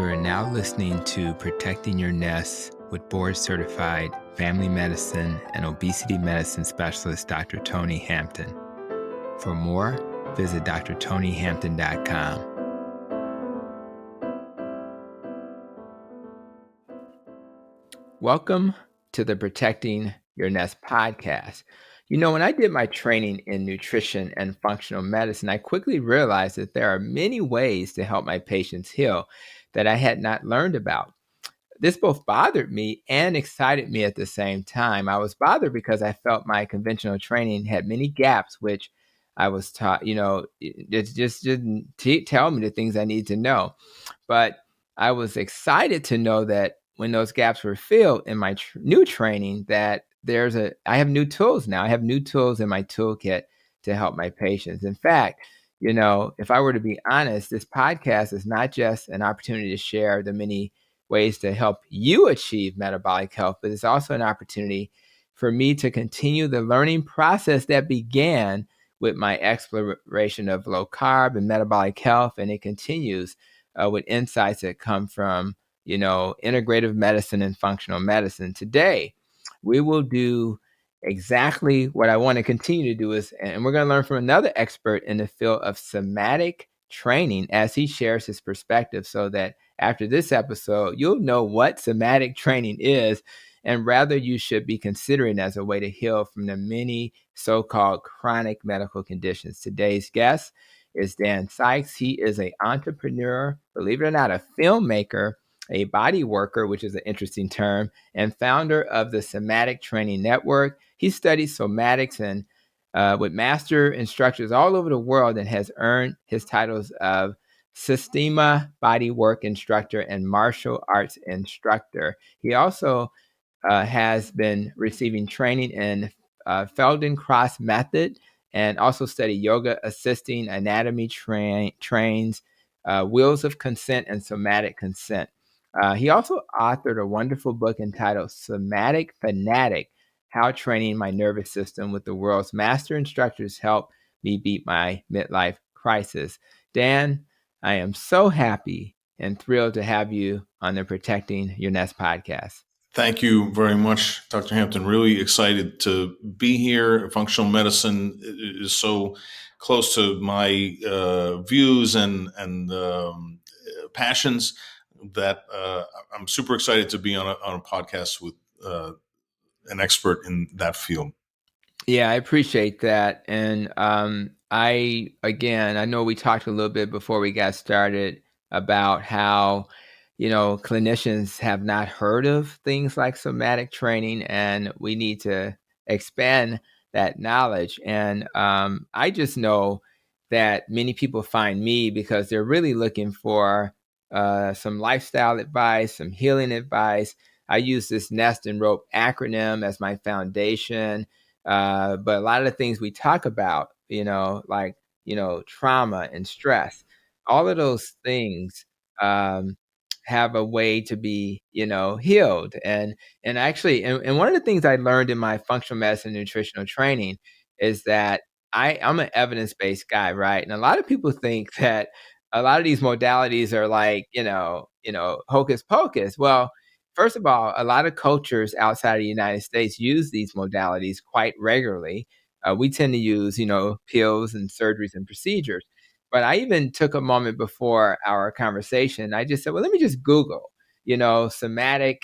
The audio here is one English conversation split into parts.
You are now listening to Protecting Your Nest with board-certified family medicine and obesity medicine specialist Dr. Tony Hampton. For more, visit drtonyhampton.com. Welcome to the Protecting Your Nest podcast. You know, when I did my training in nutrition and functional medicine, I quickly realized that there are many ways to help my patients heal that I had not learned about. This both bothered me and excited me at the same time. I was bothered because I felt my conventional training had many gaps, which I was taught, it just didn't tell me the things I need to know. But I was excited to know that when those gaps were filled in my new training, that I have new tools now. I have new tools in my toolkit to help my patients. In fact, if I were to be honest, this podcast is not just an opportunity to share the many ways to help you achieve metabolic health, but it's also an opportunity for me to continue the learning process that began with my exploration of low carb and metabolic health, and it continues with insights that come from, integrative medicine and functional medicine. Today, we will do exactly what I want to continue to do and we're going to learn from another expert in the field of somatic training as he shares his perspective, so that after this episode, you'll know what somatic training is and rather you should be considering as a way to heal from the many so-called chronic medical conditions. Today's guest is Dan Sykes. He is an entrepreneur, believe it or not, a filmmaker, a bodyworker, which is an interesting term, and founder of the Somatic Training Network. He studies somatics and with master instructors all over the world and has earned his titles of Systema Bodywork Instructor and Martial Arts Instructor. He also has been receiving training in Feldenkrais method and also studied yoga assisting, anatomy trains, wheels of consent, and somatic consent. He also authored a wonderful book entitled Somatic Fanatic: How Training My Nervous System with the World's Master Instructors Helped Me Beat My Midlife Crisis. Dan, I am so happy and thrilled to have you on the Protecting Your Nest podcast. Thank you very much, Dr. Hampton. Really excited to be here. Functional medicine is so close to my views and passions that I'm super excited to be on a podcast with an expert in that field. Yeah, I appreciate that. And I know we talked a little bit before we got started about how, clinicians have not heard of things like somatic training, and we need to expand that knowledge. And I just know that many people find me because they're really looking for some lifestyle advice, some healing advice. I use this nest and rope acronym as my foundation. But a lot of the things we talk about, like, trauma and stress, all of those things have a way to be, healed. And actually, and one of the things I learned in my functional medicine nutritional training is that I'm an evidence-based guy, right? And a lot of people think that a lot of these modalities are like, hocus pocus. Well, first of all, a lot of cultures outside of the United States use these modalities quite regularly. We tend to use, pills and surgeries and procedures. But I even took a moment before our conversation. I just said, well, let me just Google, somatic,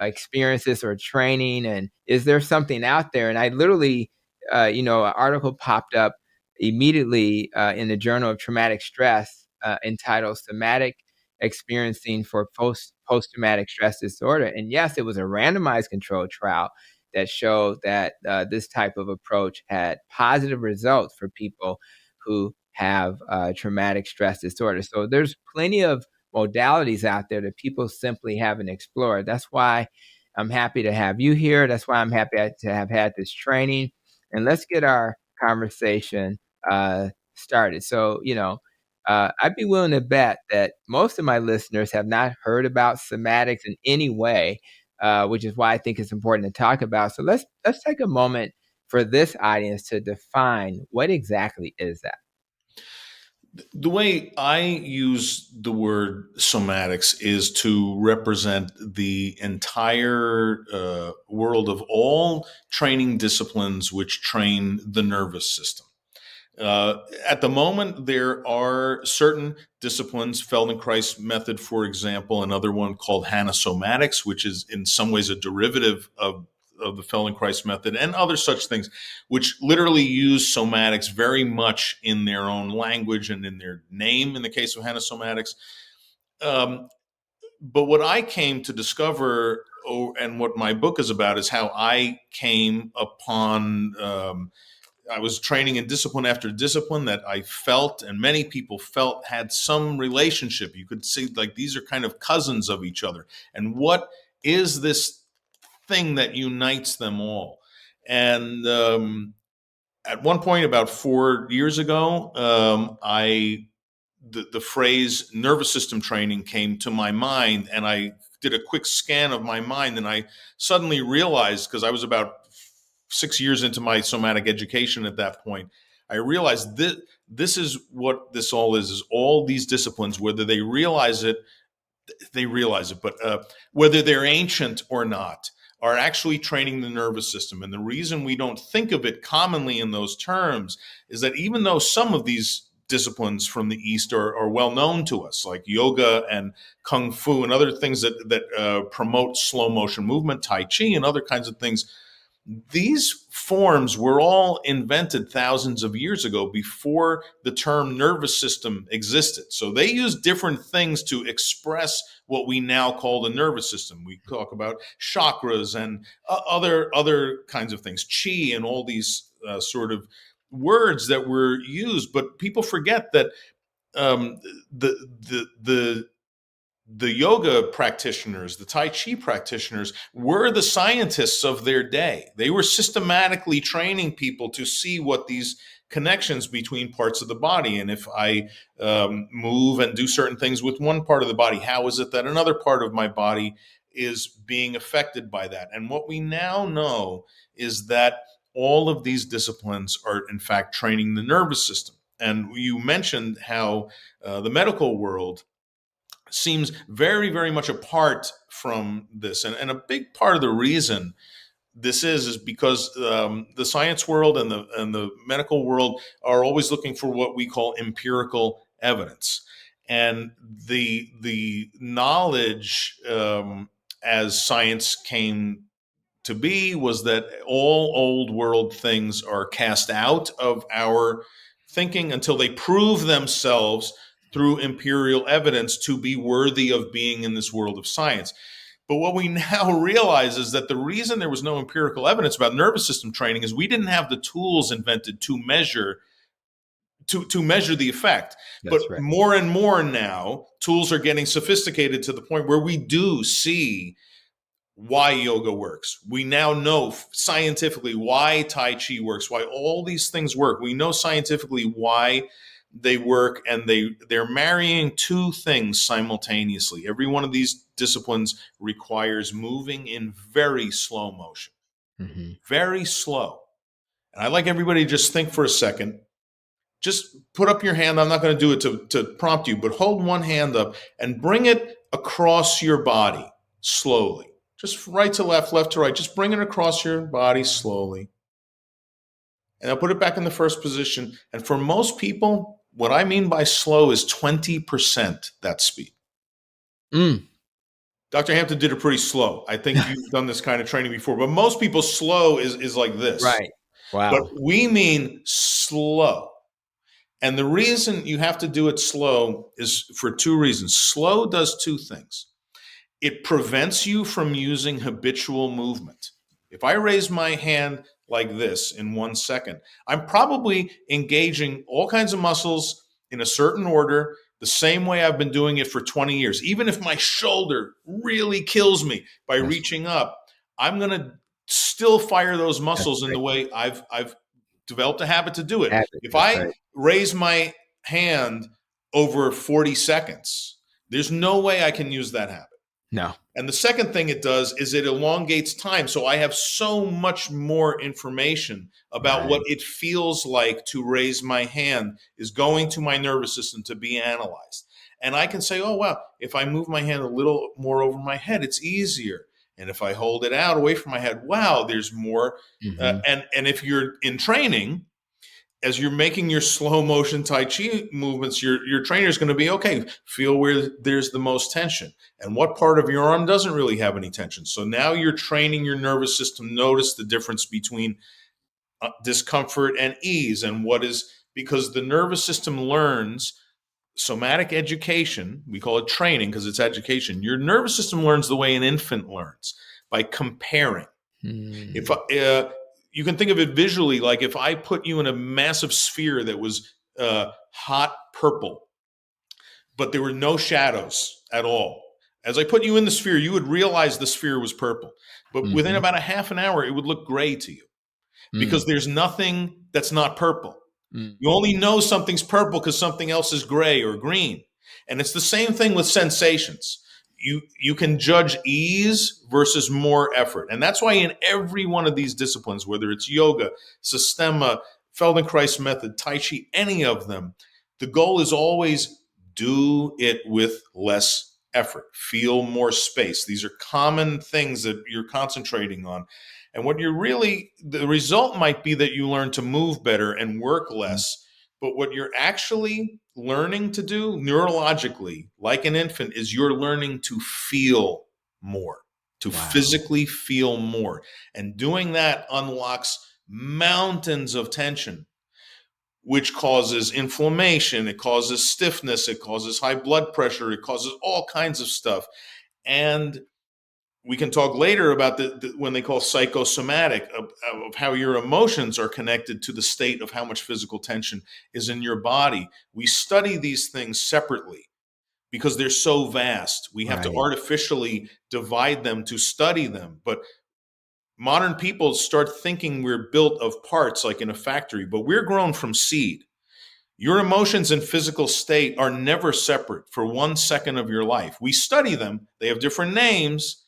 experiences or training. And is there something out there? And I literally, an article popped up immediately in the Journal of Traumatic Stress entitled Somatic Experiencing for Post-Traumatic Stress Disorder. And yes, it was a randomized controlled trial that showed that this type of approach had positive results for people who have traumatic stress disorder. So there's plenty of modalities out there that people simply haven't explored. That's why I'm happy to have you here. That's why I'm happy to have had this training. And let's get our conversation started. So, I'd be willing to bet that most of my listeners have not heard about somatics in any way, which is why I think it's important to talk about. So let's take a moment for this audience to define what exactly is that. The way I use the word somatics is to represent the entire world of all training disciplines which train the nervous system. Uh, at the moment, there are certain disciplines, Feldenkrais method, for example, another one called Somatics, which is in some ways a derivative of the Feldenkrais method, and other such things, which literally use somatics very much in their own language and in their name, in the case of Somatics. Um, but what I came to discover, and what my book is about, is how I came upon I was training in discipline after discipline that I felt, and many people felt, had some relationship. You could see like these are kind of cousins of each other. And what is this thing that unites them all? And at one point, about 4 years ago, the phrase nervous system training came to my mind, and I did a quick scan of my mind, and I suddenly realized, because I was about 6 years into my somatic education at that point, I realized that this is what this all is all these disciplines, whether they realize it, but whether they're ancient or not, are actually training the nervous system. And the reason we don't think of it commonly in those terms is that even though some of these disciplines from the East are well known to us, like yoga and kung fu and other things that promote slow motion movement, tai chi, and other kinds of things, these forms were all invented thousands of years ago before the term nervous system existed. So they used different things to express what we now call the nervous system. We talk about chakras and other kinds of things, chi, and all these sort of words that were used. But people forget that um, the yoga practitioners, the Tai Chi practitioners, were the scientists of their day. They were systematically training people to see what these connections between parts of the body, and if I move and do certain things with one part of the body, how is it that another part of my body is being affected by that? And what we now know is that all of these disciplines are, in fact, training the nervous system. And you mentioned how the medical world seems very, very much apart from this. And a big part of the reason this is because the science world and the medical world are always looking for what we call empirical evidence. And the knowledge as science came to be was that all old world things are cast out of our thinking until they prove themselves through empirical evidence to be worthy of being in this world of science. But what we now realize is that the reason there was no empirical evidence about nervous system training is we didn't have the tools invented to measure the effect. But That's right. more and more now, tools are getting sophisticated to the point where we do see why yoga works. We now know scientifically why Tai Chi works, why all these things work. We know scientifically why they work, and they're marrying two things simultaneously. Every one of these disciplines requires moving in very slow motion, Hmm. very slow. And I'd like everybody to just think for a second. Just put up your hand. I'm not going to do it to prompt you, but hold one hand up and bring it across your body slowly. Just right to left, left to right. Just bring it across your body slowly. And I'll put it back in the first position. And for most people, what I mean by slow is 20% that speed. Mm. Dr. Hampton did it pretty slow. I think you've done this kind of training before, but most people slow is like this. Right. But Wow. we mean slow. And the reason you have to do it slow is for two reasons. Slow does two things. It prevents you from using habitual movement. If I raise my hand like this in 1 second, I'm probably engaging all kinds of muscles in a certain order, the same way I've been doing it for 20 years. Even if my shoulder really kills me by That's reaching up, I'm going to still fire those that's muscles in right. the way I've developed a habit to do it. Habit. If That's I right. raise my hand over 40 seconds, there's no way I can use that habit. No. And the second thing it does is it elongates time. So I have so much more information about what Right. it feels like to raise my hand is going to my nervous system to be analyzed. And I can say, oh, wow, if I move my hand a little more over my head, it's easier. And if I hold it out away from my head, wow, there's more. Mm-hmm. And if you're in training, as you're making your slow motion Tai Chi movements, your trainer is going to be, okay, feel where there's the most tension and what part of your arm doesn't really have any tension. So now you're training your nervous system, notice the difference between discomfort and ease. And what is, because the nervous system learns somatic education, we call it training because it's education. Your nervous system learns the way an infant learns by comparing. If you can think of it visually, like if I put you in a massive sphere that was hot purple, but there were no shadows at all. As I put you in the sphere, you would realize the sphere was purple. But within Mm-hmm. about a half an hour, it would look gray to you Mm-hmm. because there's nothing that's not purple. You only know something's purple because something else is gray or green. And it's the same thing with sensations. You can judge ease versus more effort. And that's why in every one of these disciplines, whether it's yoga, Systema, Feldenkrais method, Tai Chi, any of them, the goal is always do it with less effort, feel more space. These are common things that you're concentrating on. And what you're really, the result might be that you learn to move better and work less. But what you're actually learning to do neurologically, like an infant, is you're learning to feel more, to Wow. physically feel more. And doing that unlocks mountains of tension, which causes inflammation, it causes stiffness, it causes high blood pressure, it causes all kinds of stuff. And we can talk later about when they call psychosomatic of how your emotions are connected to the state of how much physical tension is in your body. We study these things separately because they're so vast. We have to Right. artificially divide them to study them. But modern people start thinking we're built of parts like in a factory, but we're grown from seed. Your emotions and physical state are never separate for 1 second of your life. We study them, they have different names,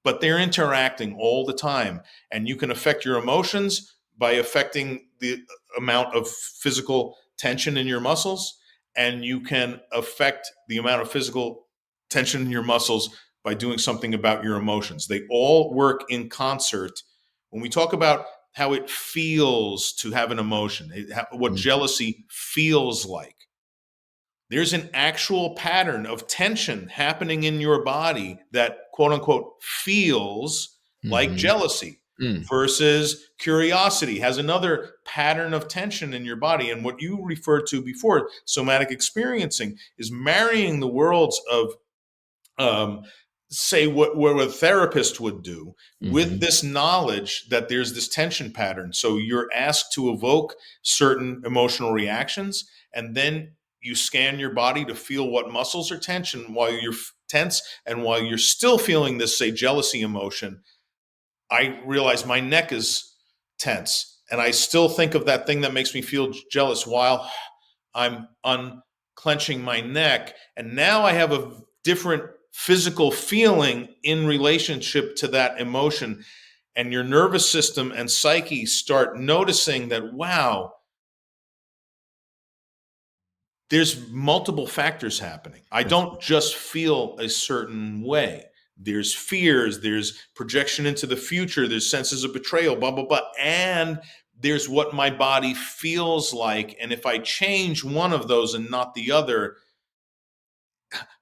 but they're interacting all the time. And you can affect your emotions by affecting the amount of physical tension in your muscles. And you can affect the amount of physical tension in your muscles by doing something about your emotions. They all work in concert. When we talk about how it feels to have an emotion, what Mm-hmm. jealousy feels like, there's an actual pattern of tension happening in your body that quote unquote feels like Mm-hmm. jealousy versus curiosity has another pattern of tension in your body. And what you referred to before, somatic experiencing, is marrying the worlds of um, say what a therapist would do with Mm-hmm. this knowledge that there's this tension pattern. So you're asked to evoke certain emotional reactions, and then you scan your body to feel what muscles are tense, and while you're still feeling this, say, jealousy emotion, I realize my neck is tense, and I still think of that thing that makes me feel jealous while I'm unclenching my neck. And now I have a different physical feeling in relationship to that emotion. And your nervous system and psyche start noticing that, wow, there's multiple factors happening. I That's don't just feel a certain way. There's fears, there's projection into the future, there's senses of betrayal, blah, blah, blah. And there's what my body feels like. And if I change one of those and not the other,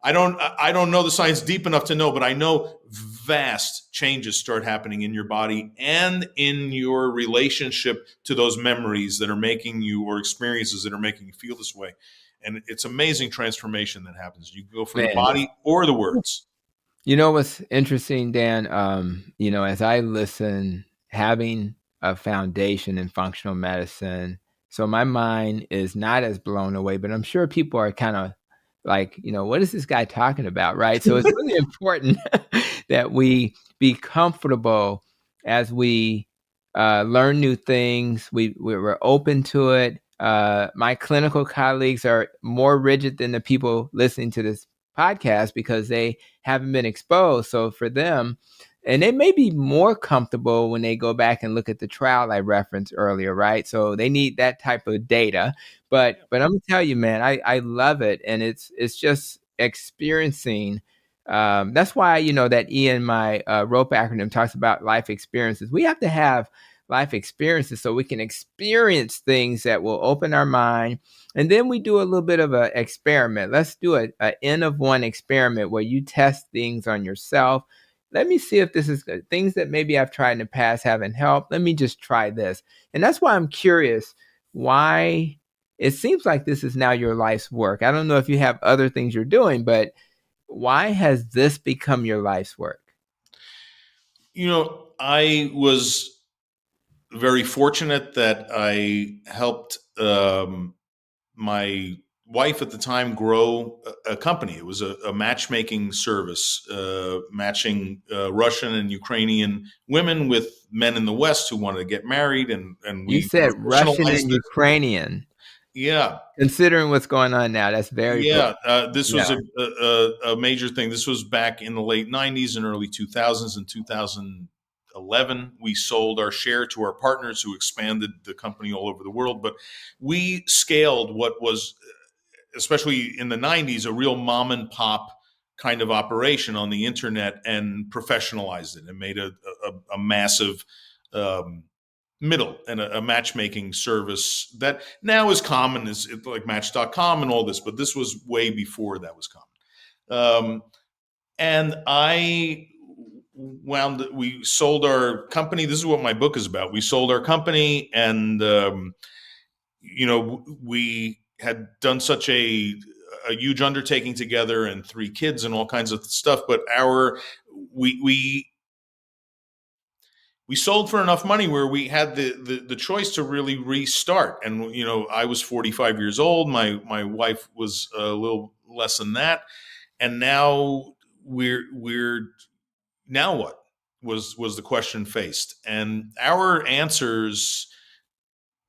I don't know the science deep enough to know, but I know vast changes start happening in your body and in your relationship to those memories that are making you, or experiences that are making you feel this way. And it's amazing transformation that happens. You go for the man. body or the words. You know what's interesting, Dan? As I listen, having a foundation in functional medicine, so my mind is not as blown away, but I'm sure people are kind of like, what is this guy talking about, right? So it's really important that we be comfortable as we learn new things. We're open to it. My clinical colleagues are more rigid than the people listening to this podcast because they haven't been exposed. So for them, and they may be more comfortable when they go back and look at the trial I referenced earlier, right? So they need that type of data. But I'm gonna tell you, man, I love it, and it's just experiencing. That's why that Ian, my rope acronym, talks about life experiences. We have to have life experiences so we can experience things that will open our mind. And then we do a little bit of an experiment. Let's do a N of one experiment where you test things on yourself. Let me see if this is good. Things that maybe I've tried in the past haven't helped. Let me just try this. And that's why I'm curious why it seems like this is now your life's work. I don't know if you have other things you're doing, but why has this become your life's work? I was very fortunate that I helped my wife at the time grow a company. It was a matchmaking service, matching Russian and Ukrainian women with men in the West who wanted to get married, and You we said Russian professionalized and it. Ukrainian. Yeah, Considering what's going on now, that's very cool. yeah. This was Yeah. a major thing. This was back in the late '90s and early 2000s. In 2011, we sold our share to our partners, who expanded the company all over the world. But we scaled what was, especially in the 90s, a real mom and pop kind of operation on the internet, and professionalized it and made a massive middle and a matchmaking service that now is common, is like Match.com and all this, but this was way before that was common. And we sold our company. This is what my book is about. We sold our company, and we had done such a huge undertaking together, and 3 kids and all kinds of stuff. But we sold for enough money where we had the choice to really restart. And I was 45 years old. My wife was a little less than that, and now we're now what was the question faced, and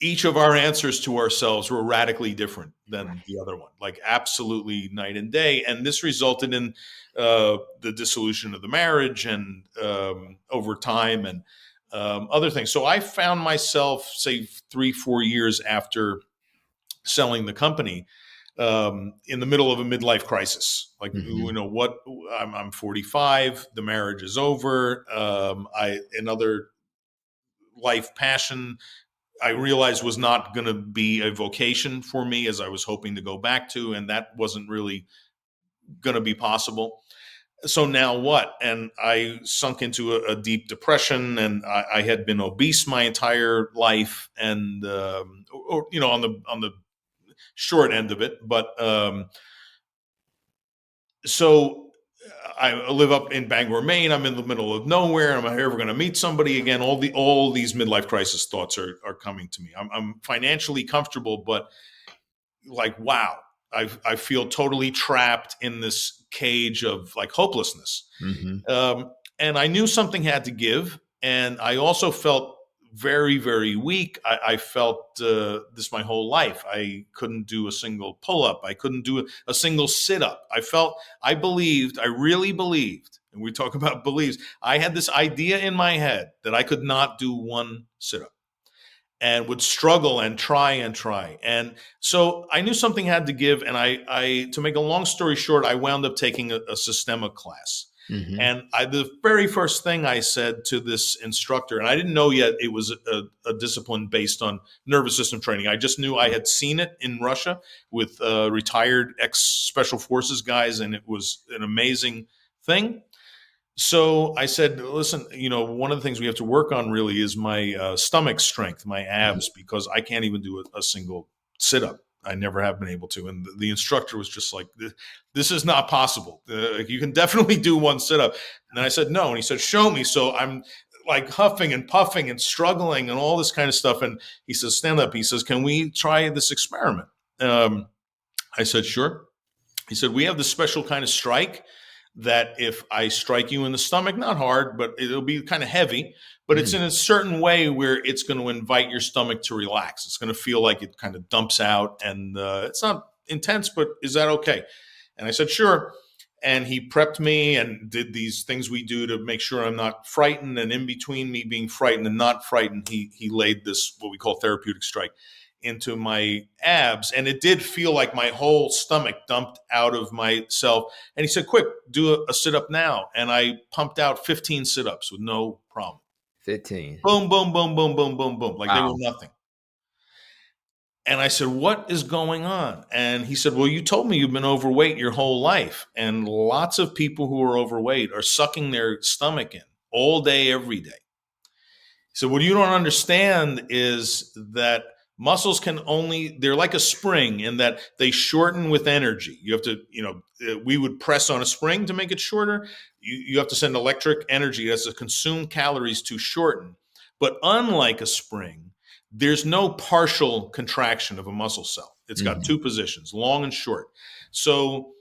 each of our answers to ourselves were radically different than the other one, like absolutely night and day. And this resulted in the dissolution of the marriage, and over time, and other things. So I found myself, say, 3-4 years after selling the company, in the middle of a midlife crisis. Like, Mm-hmm. what? I'm 45. The marriage is over. Another life passion I realized was not going to be a vocation for me, as I was hoping to go back to, and that wasn't really going to be possible. So now what? And I sunk into a deep depression, and I had been obese my entire life, and on the short end of it. But so I live up in Bangor, Maine. I'm in the middle of nowhere. Am I ever going to meet somebody again? All these midlife crisis thoughts are coming to me. I'm financially comfortable, but like, wow, I feel totally trapped in this cage of like hopelessness. Mm-hmm. And I knew something had to give, and I also felt very, very weak. I felt this my whole life. I couldn't do a single pull up. I couldn't do a single sit up. I really believed, and we talk about beliefs. I had this idea in my head that I could not do one sit up, and would struggle and try and try. And so I knew something had to give. And to make a long story short, I wound up taking a Systema class. Mm-hmm. And the very first thing I said to this instructor, and I didn't know yet it was a discipline based on nervous system training. I just knew I had seen it in Russia with retired ex-special forces guys, and it was an amazing thing. So I said, listen, one of the things we have to work on really is my stomach strength, my abs, because I can't even do a single sit up. I never have been able to. And the instructor was just like, this is not possible. You can definitely do one sit up. And I said, no. And he said, show me. So I'm like huffing and puffing and struggling and all this kind of stuff. And he says, stand up. He says, can we try this experiment? I said, sure. He said, we have this special kind of strike that if I strike you in the stomach, not hard, but it'll be kind of heavy, but it's in a certain way where it's going to invite your stomach to relax. It's going to feel like it kind of dumps out, and it's not intense, but is that okay? And I said, sure. And he prepped me and did these things we do to make sure I'm not frightened. And in between me being frightened and not frightened, he laid this, what we call therapeutic strike, into my abs. And it did feel like my whole stomach dumped out of myself. And he said, quick, do a sit-up now. And I pumped out 15 sit-ups with no problem. 15. Boom, boom, boom, boom, boom, boom, boom. Like they were Wow. nothing. And I said, what is going on? And he said, well, you told me you've been overweight your whole life. And lots of people who are overweight are sucking their stomach in all day, every day. So what you don't understand is that muscles they're like a spring in that they shorten with energy. You have to, we would press on a spring to make it shorter. You have to send electric energy that's to consume calories to shorten. But unlike a spring, there's no partial contraction of a muscle cell. It's got two positions, long and short. So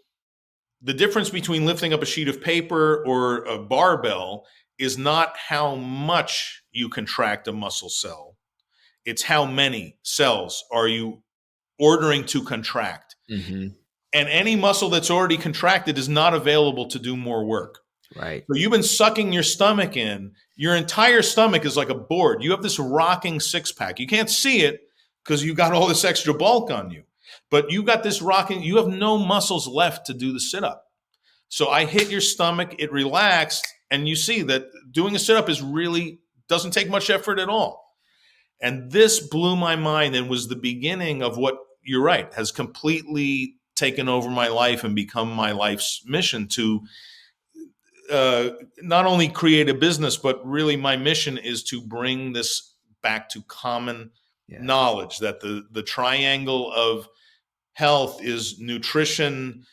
the difference between lifting up a sheet of paper or a barbell is not how much you contract a muscle cell. It's how many cells are you ordering to contract. Mm-hmm. And any muscle that's already contracted is not available to do more work. Right. So you've been sucking your stomach in. Your entire stomach is like a board. You have this rocking six-pack. You can't see it because you got all this extra bulk on you. But you got this rocking. You have no muscles left to do the sit-up. So I hit your stomach. It relaxed. And you see that doing a sit-up doesn't take much effort at all. And this blew my mind and was the beginning of what, you're right, has completely taken over my life and become my life's mission to not only create a business, but really my mission is to bring this back to common knowledge that the triangle of health is nutrition,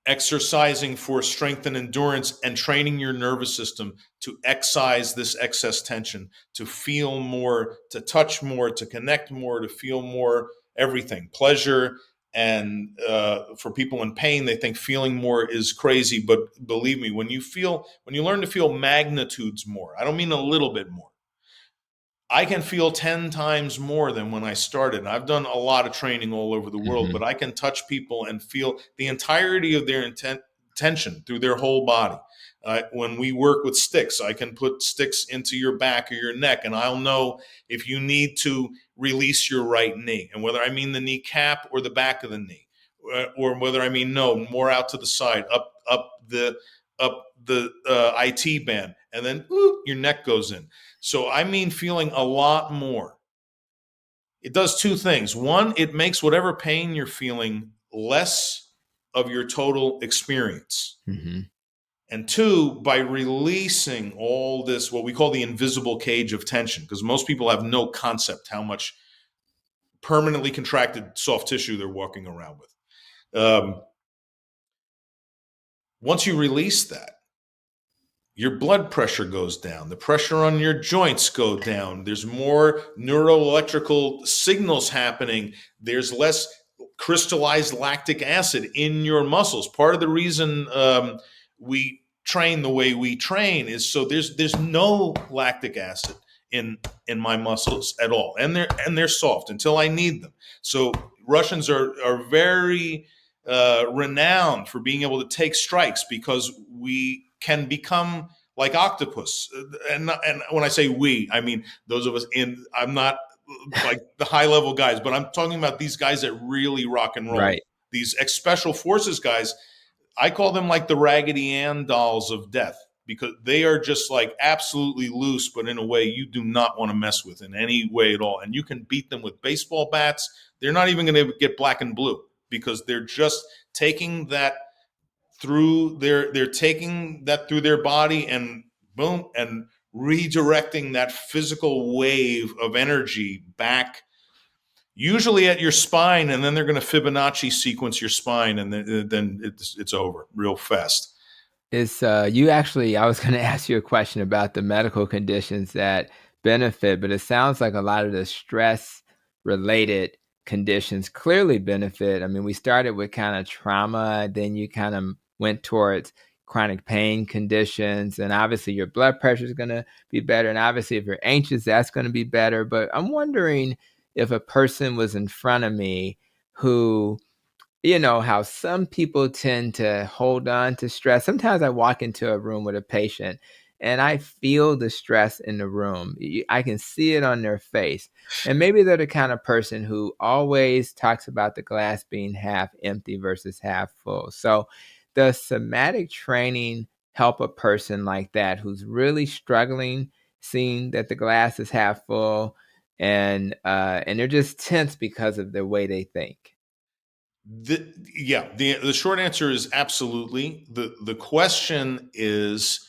exercising for strength and endurance, and training your nervous system to excise this excess tension, to feel more, to touch more, to connect more, to feel more, everything, pleasure. And for people in pain, they think feeling more is crazy. But believe me, when you learn to feel magnitudes more, I don't mean a little bit more, I can feel 10 times more than when I started. I've done a lot of training all over the world, but I can touch people and feel the entirety of their tension through their whole body. When we work with sticks, I can put sticks into your back or your neck, and I'll know if you need to release your right knee, and whether I mean the kneecap or the back of the knee, or whether I mean more out to the side, up the IT band, and then your neck goes in. So I mean feeling a lot more. It does two things. One, it makes whatever pain you're feeling less of your total experience. Mm-hmm. And two, by releasing all this, what we call the invisible cage of tension, because most people have no concept how much permanently contracted soft tissue they're walking around with. Once you release that, your blood pressure goes down. The pressure on your joints go down. There's more neuroelectrical signals happening. There's less crystallized lactic acid in your muscles. Part of the reason we train the way we train is so there's no lactic acid in my muscles at all, and they're soft until I need them. So Russians are very renowned for being able to take strikes because we can become like octopus. And when I say we, I mean those of us I'm not like the high level guys, but I'm talking about these guys that really rock and roll. Right. These special forces guys, I call them like the Raggedy Ann dolls of death, because they are just like absolutely loose, but in a way you do not want to mess with in any way at all. And you can beat them with baseball bats. They're not even going to get black and blue because they're just taking that they're taking that through their body and boom, and redirecting that physical wave of energy back, usually at your spine, and then they're going to Fibonacci sequence your spine, and then it's over real fast. It's you actually, I was going to ask you a question about the medical conditions that benefit, but it sounds like a lot of the stress related conditions clearly benefit. I mean, we started with kind of trauma, then you kind of went towards chronic pain conditions, and obviously your blood pressure is going to be better, and obviously if you're anxious, that's going to be better. But I'm wondering if a person was in front of me who how some people tend to hold on to stress. Sometimes I walk into a room with a patient and I feel the stress in the room. I can see it on their face. And maybe they're the kind of person who always talks about the glass being half empty versus half full. So, does somatic training help a person like that who's really struggling, seeing that the glass is half full, and they're just tense because of the way they think? The short answer is absolutely. The question is,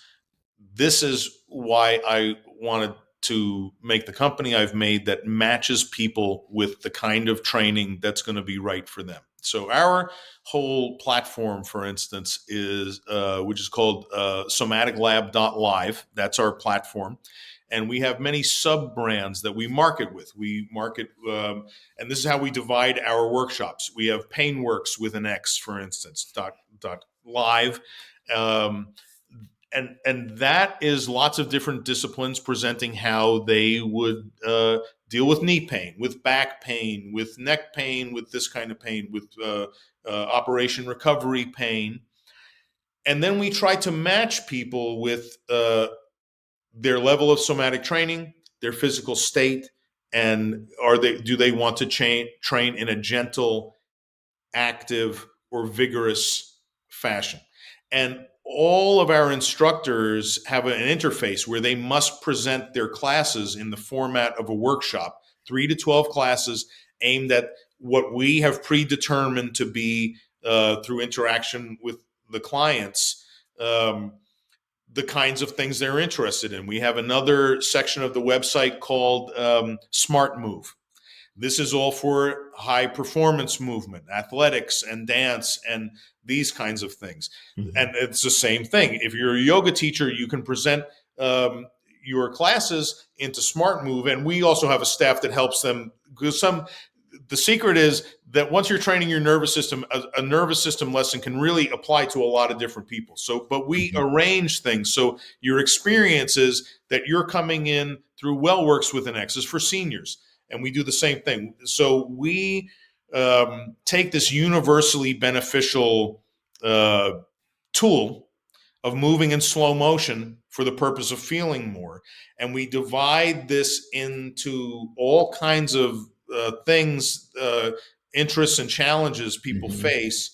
this is why I wanted to make the company I've made that matches people with the kind of training that's going to be right for them. So our whole platform, for instance, is which is called somaticlab.live. That's our platform. And we have many sub brands that we market with. We market, and this is how we divide our workshops. We have Painworks with an X, for instance, dot live. Um, and that is lots of different disciplines presenting how they would deal with knee pain, with back pain, with neck pain, with this kind of pain, with operation recovery pain. And then we try to match people with their level of somatic training, their physical state, and do they want to train in a gentle, active, or vigorous fashion. And all of our instructors have an interface where they must present their classes in the format of a workshop, 3 to 12 classes aimed at what we have predetermined to be, through interaction with the clients, the kinds of things they're interested in. We have another section of the website called Smart Move. This is all for high performance movement, athletics and dance and these kinds of things. Mhm. And it's the same thing. If you're a yoga teacher, you can present your classes into Smart Move. And we also have a staff that helps them, because the secret is that once you're training your nervous system, a nervous system lesson can really apply to a lot of different people. So, but we Mhm. arrange things so your experience is that you're coming in through WellWorks with an X is for seniors, and we do the same thing. So we take this universally beneficial uh, tool of moving in slow motion for the purpose of feeling more. And we divide this into all kinds of things, interests, and challenges people Mhm. face.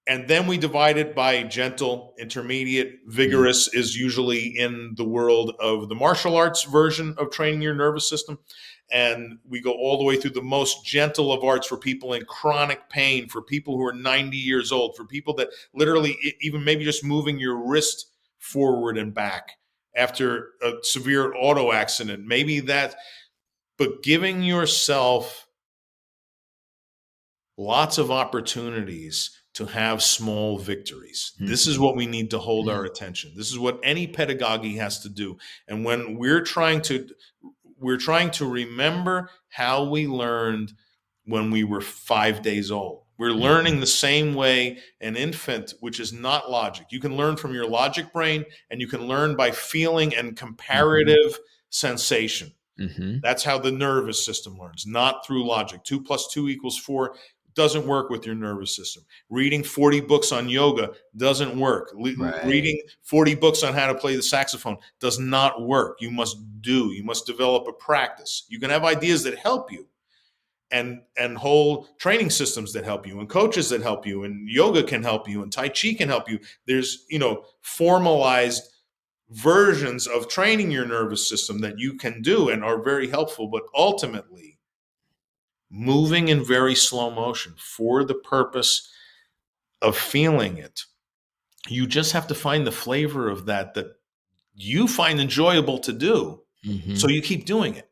And then we divide it by gentle, intermediate, Mhm. vigorous is usually in the world of the martial arts version of training your nervous system. And we go all the way through the most gentle of arts for people in chronic pain, for people who are 90 years old, for people that literally, even maybe just moving your wrist forward and back after a severe auto accident, maybe that, but giving yourself lots of opportunities to have small victories. This is Mhm. what we need to hold our Yeah. attention. This is what any pedagogy has to do. And when we're trying to remember how we learned when we were 5 days old. We're Mhm. learning the same way an infant, which is not logic. You can learn from your logic brain, and you can learn by feeling and Mhm. comparative sensation. Mhm. That's how the nervous system learns, not through logic. 2 plus 2 equals 4 doesn't work with your nervous system. Reading 40 books on yoga doesn't work. Right. Reading 40 books on how to play the saxophone does not work. You must develop a practice. You can have ideas that help you, and whole training systems that help you, and coaches that help you, and yoga can help you, and tai chi can help you. There's, formalized versions of training your nervous system that you can do and are very helpful, but ultimately moving in very slow motion for the purpose of feeling it. You just have to find the flavor of that you find enjoyable to do, so Mhm. you keep doing it.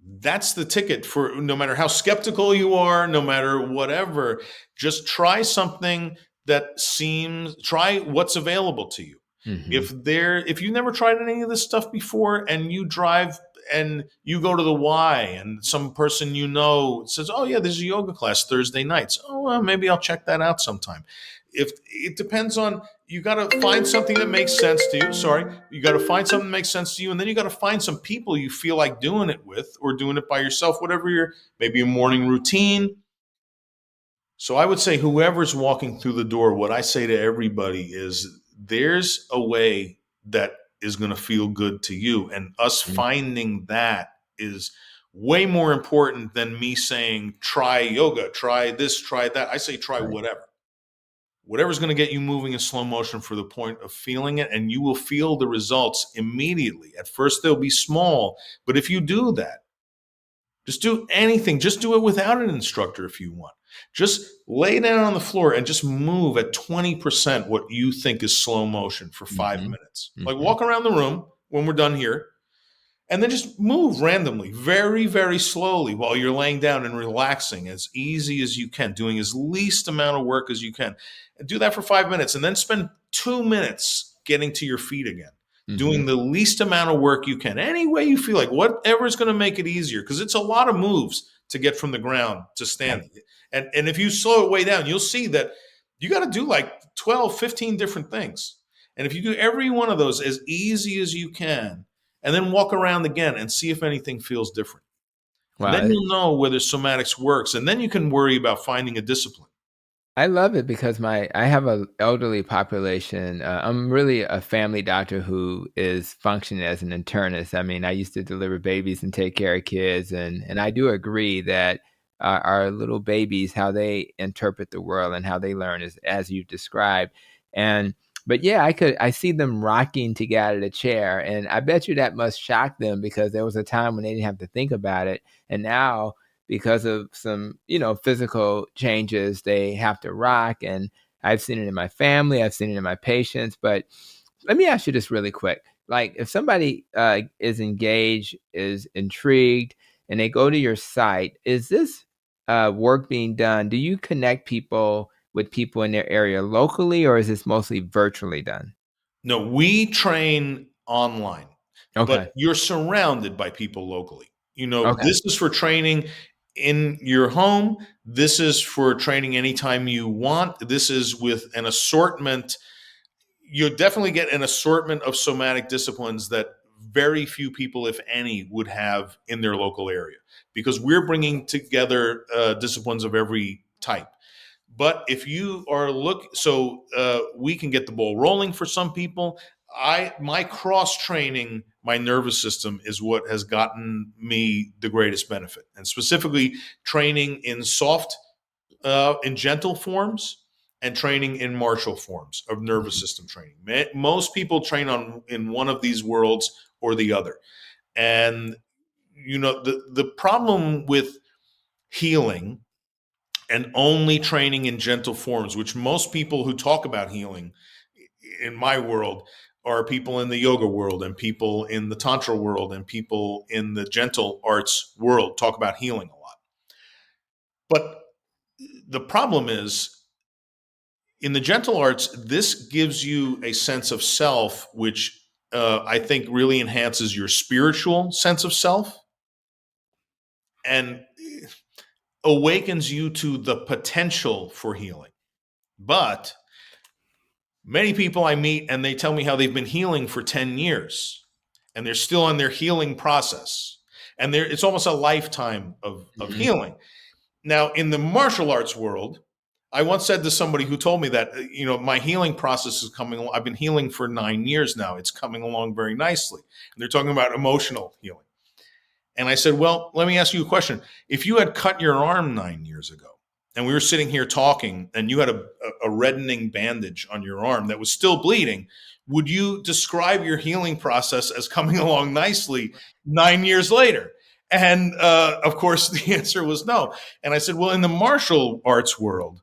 That's the ticket for, no matter how skeptical you are, no matter whatever, just try what's available to you. Mhm. If you've never tried any of this stuff before, and you drive and you go to the Y, and some person says, "Oh yeah, there's a yoga class Thursday nights. Oh well, maybe I'll check that out sometime." If it depends on, you got to find something that makes sense to you. Sorry, you got to find something that makes sense to you, and then you got to find some people you feel like doing it with, or doing it by yourself. Whatever maybe a morning routine, So I would say whoever's walking through the door, what I say to everybody is there's a way that is going to feel good to you. And us Mm, finding that is way more important than me saying, try yoga, try this, try that. I say, try right. whatever. Whatever's going to get you moving in slow motion for the point of feeling it, and you will feel the results immediately. At first, they'll be small, but if you do that, just do anything. Just do it without an instructor if you want. Just lay down on the floor and just move at 20% what you think is slow motion for 5 minutes. Like Hmm. walk around the room when we're done here and then just move randomly, very, very slowly while you're laying down and relaxing as easy as you can, doing as least amount of work as you can. And do that for 5 minutes and then spend 2 minutes getting to your feet again, Hmm. doing the least amount of work you can, any way you feel like, whatever is going to make it easier, because it's a lot of moves to get from the ground to Right. standing. And if you slow it way down, you'll see that you got to do like 12, 15 different things. And if you do every one of those as easy as you can, and then walk around again and see if anything feels different. And then Wow. you'll know whether somatics works. And then you can worry about finding a discipline. I love it because I have a elderly population. I'm really a family doctor who is functioning as an internist. I mean, I used to deliver babies and take care of kids, and I do agree that our little babies, how they interpret the world and how they learn is as you've described. And but yeah, I see them rocking to get out of the chair, and I bet you that must shock them because there was a time when they didn't have to think about it, and now because of some, physical changes, they have to rock. And I've seen it in my family, I've seen it in my patients. But let me ask you this really quick. Like, if somebody is engaged, is intrigued, and they go to your site, is this work being done? Do you connect people with people in their area locally, or is this mostly virtually done? No, we train online, but Okay. you're surrounded by people locally. Okay. This is for training in your home. This is for training anytime you want. This is with an assortment. You definitely get an assortment of somatic disciplines that very few people, if any, would have in their local area because we're bringing together disciplines of every type. But if you are we can get the ball rolling for some people. My cross training, my nervous system is what has gotten me the greatest benefit, and specifically training in in gentle forms and training in martial forms of nervous Mhm. system training. Most people train on in one of these worlds or the other, and the problem with healing and only training in gentle forms, which most people who talk about healing in my world are people in the yoga world and people in the tantra world and people in the gentle arts world talk about healing a lot. But the problem is in the gentle arts, this gives you a sense of self, which I think really enhances your spiritual sense of self and awakens you to the potential for healing. But many people I meet and they tell me how they've been healing for 10 years and they're still on their healing process. And it's almost a lifetime of Mhm. healing. Now, in the martial arts world, I once said to somebody who told me that, my healing process is coming along. I've been healing for 9 years now. It's coming along very nicely. And they're talking about emotional healing. And I said, well, let me ask you a question. If you had cut your arm 9 years ago and we were sitting here talking and you had a reddening bandage on your arm that was still bleeding, would you describe your healing process as coming along nicely 9 years later? And of course, the answer was no. And I said, well, in the martial arts world,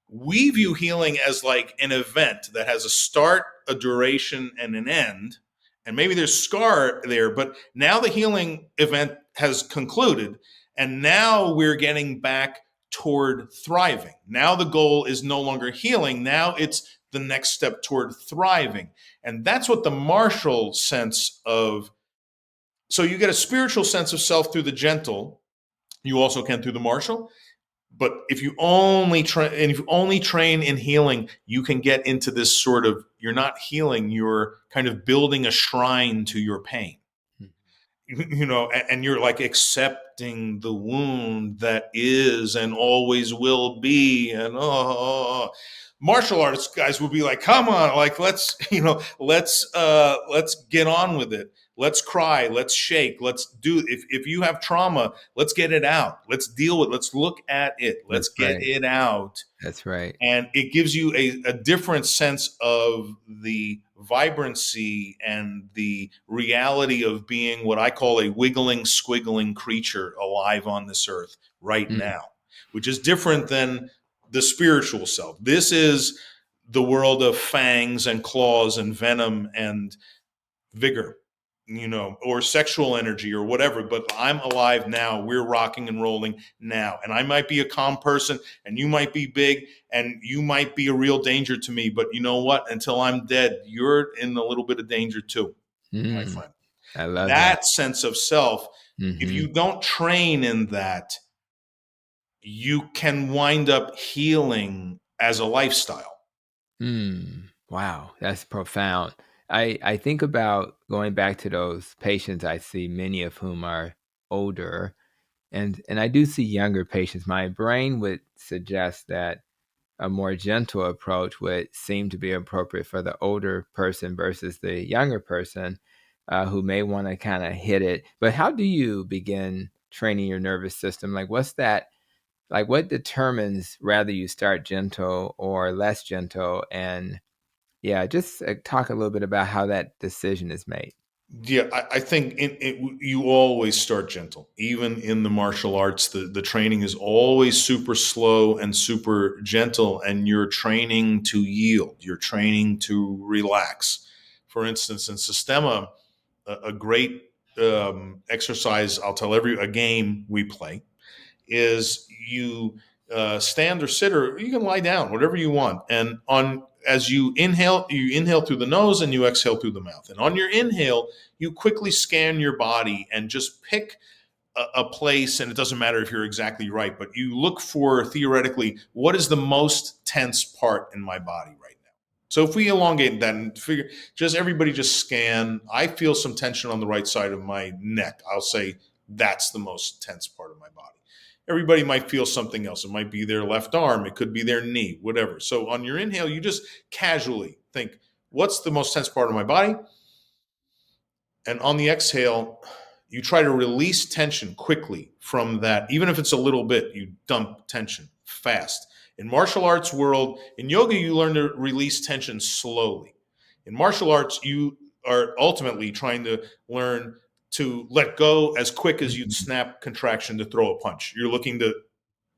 we view healing as like an event that has a start, a duration, and an end. And maybe there's scar there, but now the healing event has concluded. And now we're getting back toward thriving. Now the goal is no longer healing. Now it's the next step toward thriving. And that's what the martial sense of. So you get a spiritual sense of self through the gentle. You also can through the martial. But if you only train and if you only train in healing, you can get into this sort of you're not healing, you're kind of building a shrine to your pain. and you're like accepting the wound that is and always will be. And martial arts guys will be like, come on, like let's get on with it. Let's cry, let's shake, let's do, if you have trauma, let's get it out, let's deal with it, let's look at it, let's That's get right. it out. That's right. And it gives you a different sense of the vibrancy and the reality of being what I call a wiggling, squiggling creature alive on this earth right Mm, now, which is different than the spiritual self. This is the world of fangs and claws and venom and vigor, or sexual energy or whatever. But I'm alive now. We're rocking and rolling now. And I might be a calm person and you might be big and you might be a real danger to me. But you know what? Until I'm dead, you're in a little bit of danger too, my mm, friend. I love that. That sense of self, if Hmm. you don't train in that, you can wind up healing as a lifestyle. Wow, that's profound. I think about going back to those patients I see, many of whom are older, and I do see younger patients. My brain would suggest that a more gentle approach would seem to be appropriate for the older person versus the younger person who may want to kind of hit it. But how do you begin training your nervous system? Like, what's that? Like, what determines whether you start gentle or less gentle? And yeah, just talk a little bit about how that decision is made. Yeah, I think you always start gentle. Even in the martial arts, the training is always super slow and super gentle, and you're training to yield. You're training to relax. For instance, in Systema, a great exercise, I'll tell a game we play is you stand or sit, or you can lie down, whatever you want. And on as you inhale through the nose and you exhale through the mouth. And on your inhale, you quickly scan your body and just pick a place, and it doesn't matter if you're exactly right, but you look for theoretically what is the most tense part in my body right now. So if we elongate that and figure, just everybody just scan. I feel some tension on the right side of my neck. I'll say that's the most tense part of my body. Everybody might feel something else. It might be their left arm. It could be their knee, whatever. So on your inhale, you just casually think, what's the most tense part of my body? And on the exhale, you try to release tension quickly from that. Even if it's a little bit, you dump tension fast. In martial arts world, in yoga, you learn to release tension slowly. In martial arts, you are ultimately trying to learn to let go as quick as you'd Mhm. snap contraction to throw a punch. You're looking to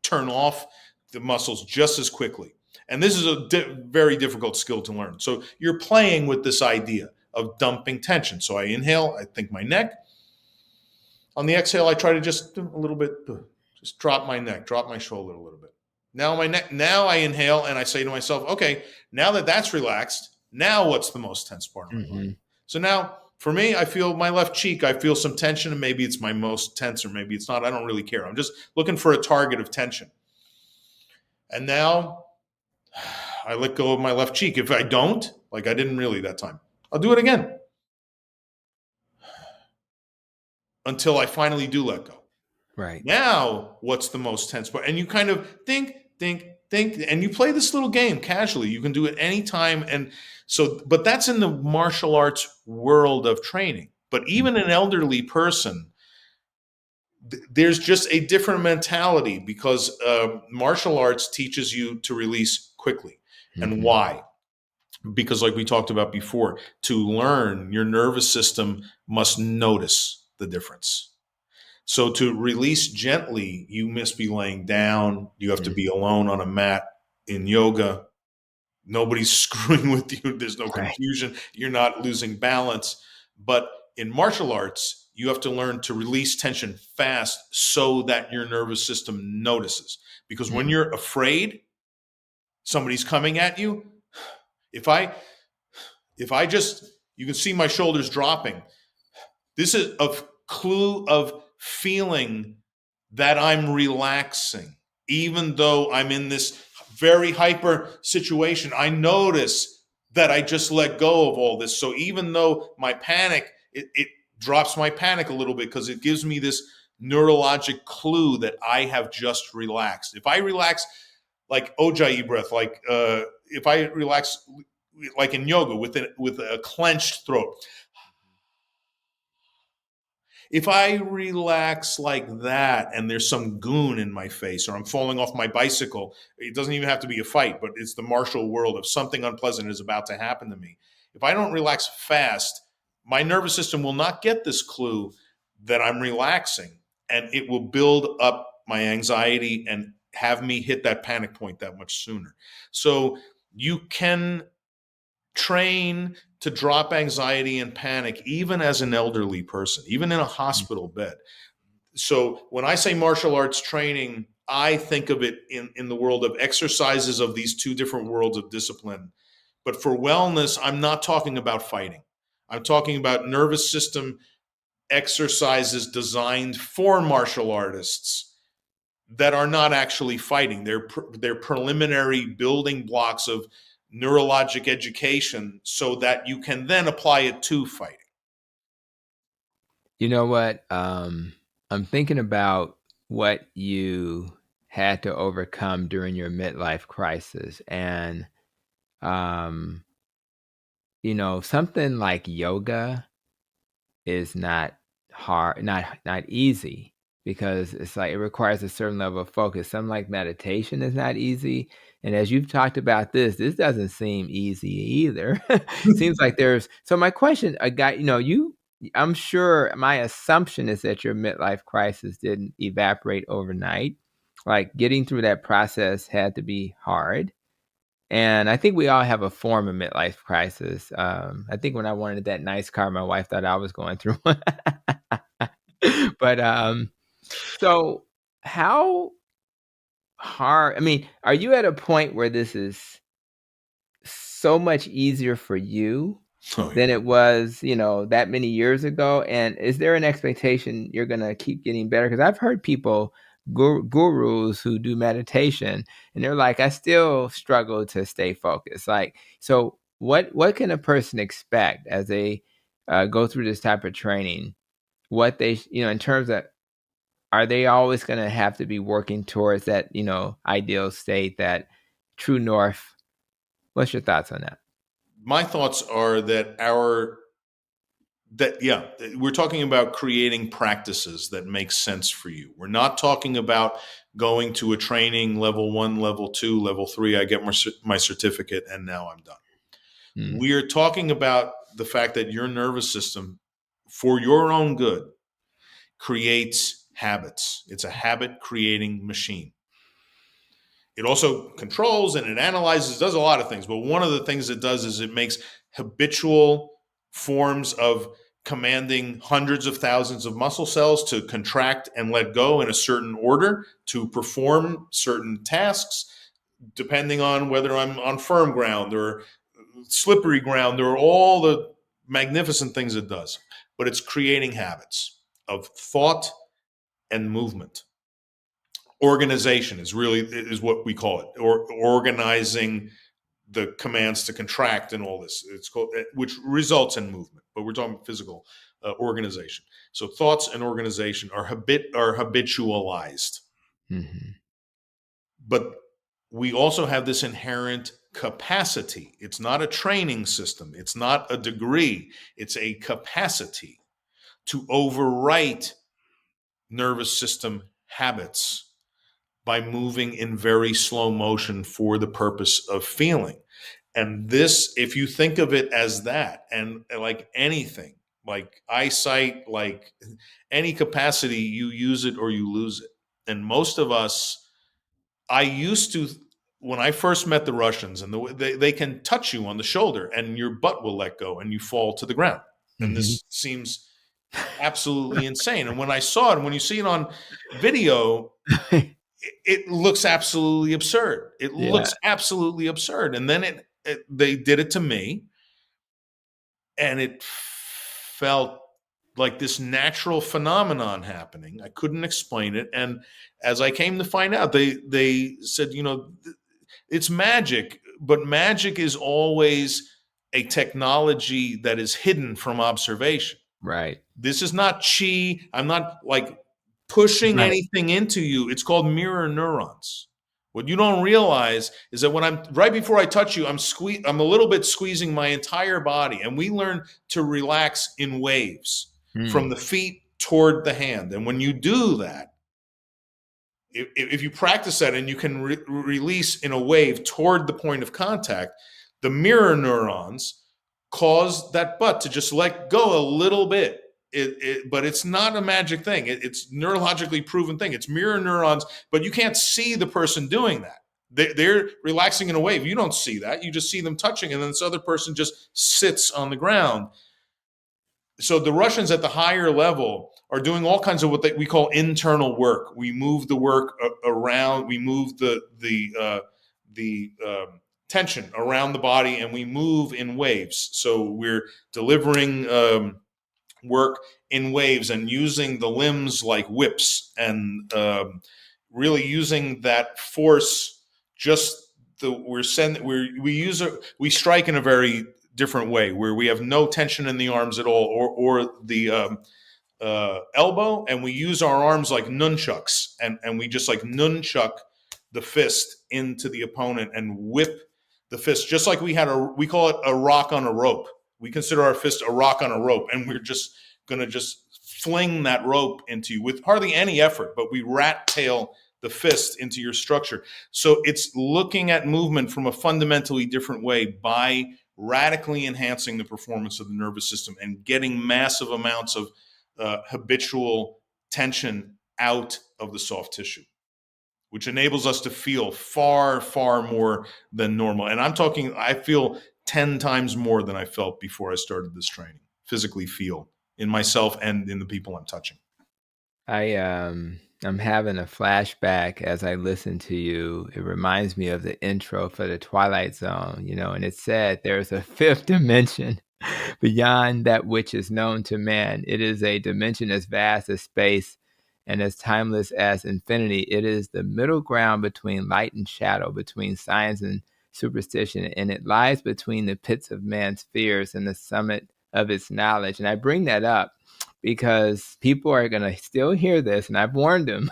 turn off the muscles just as quickly. And this is a very difficult skill to learn. So you're playing with this idea of dumping tension. So I inhale, I think my neck. On the exhale, I try to just a little bit, just drop my neck, drop my shoulder a little bit. Now my neck. Now I inhale and I say to myself, okay, now that that's relaxed, now what's the most tense part of my body? Mhm. So now for me, I feel my left cheek. I feel some tension, and maybe it's my most tense, or maybe it's not. I don't really care. I'm just looking for a target of tension. And now I let go of my left cheek. If I don't, like I didn't really that time, I'll do it again until I finally do let go. Right. Now, what's the most tense part? And you kind of think, and you play this little game casually. You can do it anytime. And so, but that's in the martial arts world of training. But even an elderly person, there's just a different mentality because martial arts teaches you to release quickly. And Mhm. why? Because like we talked about before, to learn, your nervous system must notice the difference. So to release gently, you must be laying down. You have to Mhm. be alone on a mat in yoga. Nobody's screwing with you. There's no Right. confusion. You're not losing balance. But in martial arts, you have to learn to release tension fast so that your nervous system notices. Because when Mhm. you're afraid somebody's coming at you, if I just, you can see my shoulders dropping. This is a clue of feeling that I'm relaxing. Even though I'm in this very hyper situation, I notice that I just let go of all this. So even though my panic, it drops my panic a little bit because it gives me this neurologic clue that I have just relaxed. If I relax like Ujjayi breath, like if I relax like in yoga with a clenched throat, if I relax like that and there's some goon in my face or I'm falling off my bicycle, it doesn't even have to be a fight, but it's the martial world of something unpleasant is about to happen to me. If I don't relax fast, my nervous system will not get this clue that I'm relaxing, and it will build up my anxiety and have me hit that panic point that much sooner. So you can train to drop anxiety and panic even as an elderly person, even in a hospital bed. So when I say martial arts training, I think of it in the world of exercises of these two different worlds of discipline. But for wellness, I'm not talking about fighting. I'm talking about nervous system exercises designed for martial artists that are not actually fighting. They're preliminary building blocks of neurologic education so that you can then apply it to fighting. You know what? I'm thinking about what you had to overcome during your midlife crisis. And, um, something like yoga is not hard, not easy, because it's like it requires a certain level of focus. Something like meditation is not easy. And as you've talked about this doesn't seem easy either. Seems like there's so my question, a guy, I'm sure my assumption is that your midlife crisis didn't evaporate overnight. Like getting through that process had to be hard. And I think we all have a form of midlife crisis. I think when I wanted that nice car, my wife thought I was going through one. But so how hard? I mean, are you at a point where this is so much easier for you Oh, yeah. than it was, that many years ago? And is there an expectation you're going to keep getting better? Because I've heard people, gurus who do meditation, and they're like, I still struggle to stay focused. Like, so what can a person expect as they go through this type of training? What they, in terms of, are they always going to have to be working towards that, ideal state, that true north? What's your thoughts on that? My thoughts are yeah, we're talking about creating practices that make sense for you. We're not talking about going to a training level 1, level 2, level 3. I get my certificate and now I'm done. Mm, We're talking about the fact that your nervous system, for your own good, creates habits. It's a habit creating machine. It also controls and it analyzes, does a lot of things. But one of the things it does is it makes habitual forms of commanding hundreds of thousands of muscle cells to contract and let go in a certain order to perform certain tasks, depending on whether I'm on firm ground or slippery ground or all the magnificent things it does. But it's creating habits of thought and movement. Organization is what we call it, or organizing the commands to contract and all this. It's called, which results in movement, but we're talking physical organization. So thoughts and organization are habitualized, mhm, but we also have this inherent capacity. It's not a training system. It's not a degree. It's a capacity to overwrite nervous system habits by moving in very slow motion for the purpose of feeling. And this, if you think of it as that, and like anything, like eyesight, like any capacity, you use it or you lose it. And most of us, I used to, when I first met the Russians, and they can touch you on the shoulder and your butt will let go and you fall to the ground. And mhm. this seems absolutely insane. And when I saw it, when you see it on video, it looks absolutely absurd. It Yeah. looks absolutely absurd. And then they did it to me, and it felt like this natural phenomenon happening. I couldn't explain it, and as I came to find out, they said, it's magic, but magic is always a technology that is hidden from observation. Right. This is not chi. I'm not like pushing Right. anything into you. It's called mirror neurons. What you don't realize is that when I'm right before I touch you, I'm a little bit squeezing my entire body, and we learn to relax in waves from Mm. the feet toward the hand. And when you do that, if you practice that and you can release in a wave toward the point of contact, the mirror neurons cause that butt to just let go a little bit. But it's not a magic thing. It's neurologically proven thing. It's mirror neurons, but you can't see the person doing that. They're relaxing in a wave. You don't see that. You just see them touching, and then this other person just sits on the ground. So the Russians at the higher level are doing all kinds of what we call internal work. We move the work around. We move the tension around the body, and we move in waves. So we're delivering work in waves and using the limbs like whips, and really using that force. Just we strike in a very different way, where we have no tension in the arms at all, or the elbow, and we use our arms like nunchucks, and we just like nunchuck the fist into the opponent and whip the fist, just like we call it a rock on a rope. We consider our fist a rock on a rope, and we're just going to just fling that rope into you with hardly any effort, but we rat tail the fist into your structure. So it's looking at movement from a fundamentally different way by radically enhancing the performance of the nervous system and getting massive amounts of habitual tension out of the soft tissue, which enables us to feel far, far more than normal. And I feel 10 times more than I felt before I started this training, physically feel in myself and in the people I'm touching. I'm having a flashback as I listen to you. It reminds me of the intro for the Twilight Zone, and it said there's a fifth dimension beyond that which is known to man. It is a dimension as vast as space and as timeless as infinity. It is the middle ground between light and shadow, between science and superstition, and it lies between the pits of man's fears and the summit of its knowledge. And I bring that up because people are going to still hear this, and I've warned them,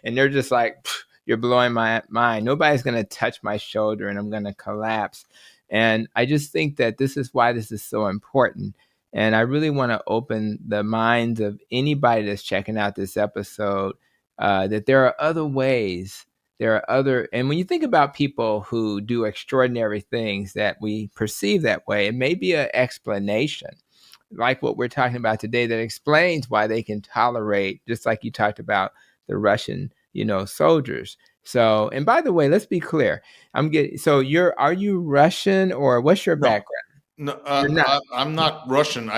and they're just like, you're blowing my mind. Nobody's going to touch my shoulder and I'm going to collapse. And I just think that this is why this is so important. And I really want to open the minds of anybody that's checking out this episode, that there are other ways. And when you think about people who do extraordinary things that we perceive that way, it may be an explanation, like what we're talking about today, that explains why they can tolerate, just like you talked about the Russian, soldiers. So, and by the way, let's be clear. Are you Russian, or what's your No, background? no, You're not. I'm not Russian.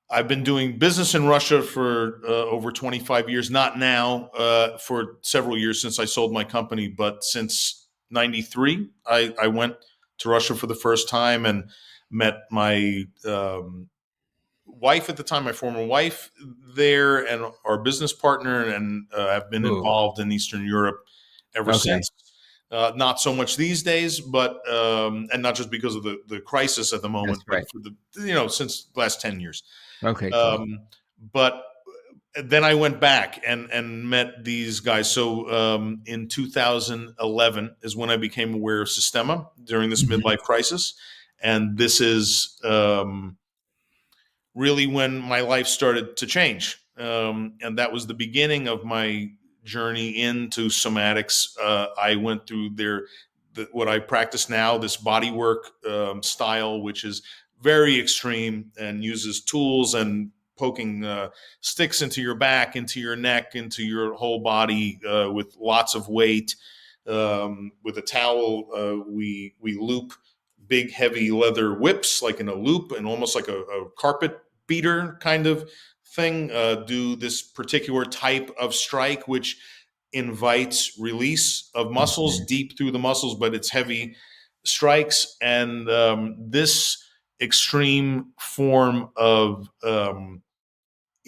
I've been doing business in Russia for over 25 years. Not now, for several years since I sold my company, but since '93, I went to Russia for the first time and met my wife at the time, my former wife there, and our business partner, and I've been Ooh, involved in Eastern Europe ever okay. since. Not so much these days, but and not just because of the crisis at the That's moment, but right. for since the last 10 years. Okay, cool. Um, but then I went back and met these guys. So in 2011 is when I became aware of Systema during this Mhm. midlife crisis, and this is really when my life started to change. And that was the beginning of my journey into somatics. I went through what I practice now, this bodywork style, which is very extreme and uses tools and poking sticks into your back, into your neck, into your whole body with lots of weight. With a towel, we loop big, heavy leather whips, like in a loop, and almost like a carpet beater kind of thing. Do this particular type of strike, which invites release of muscles Mhm. deep through the muscles, but it's heavy strikes. And this extreme form of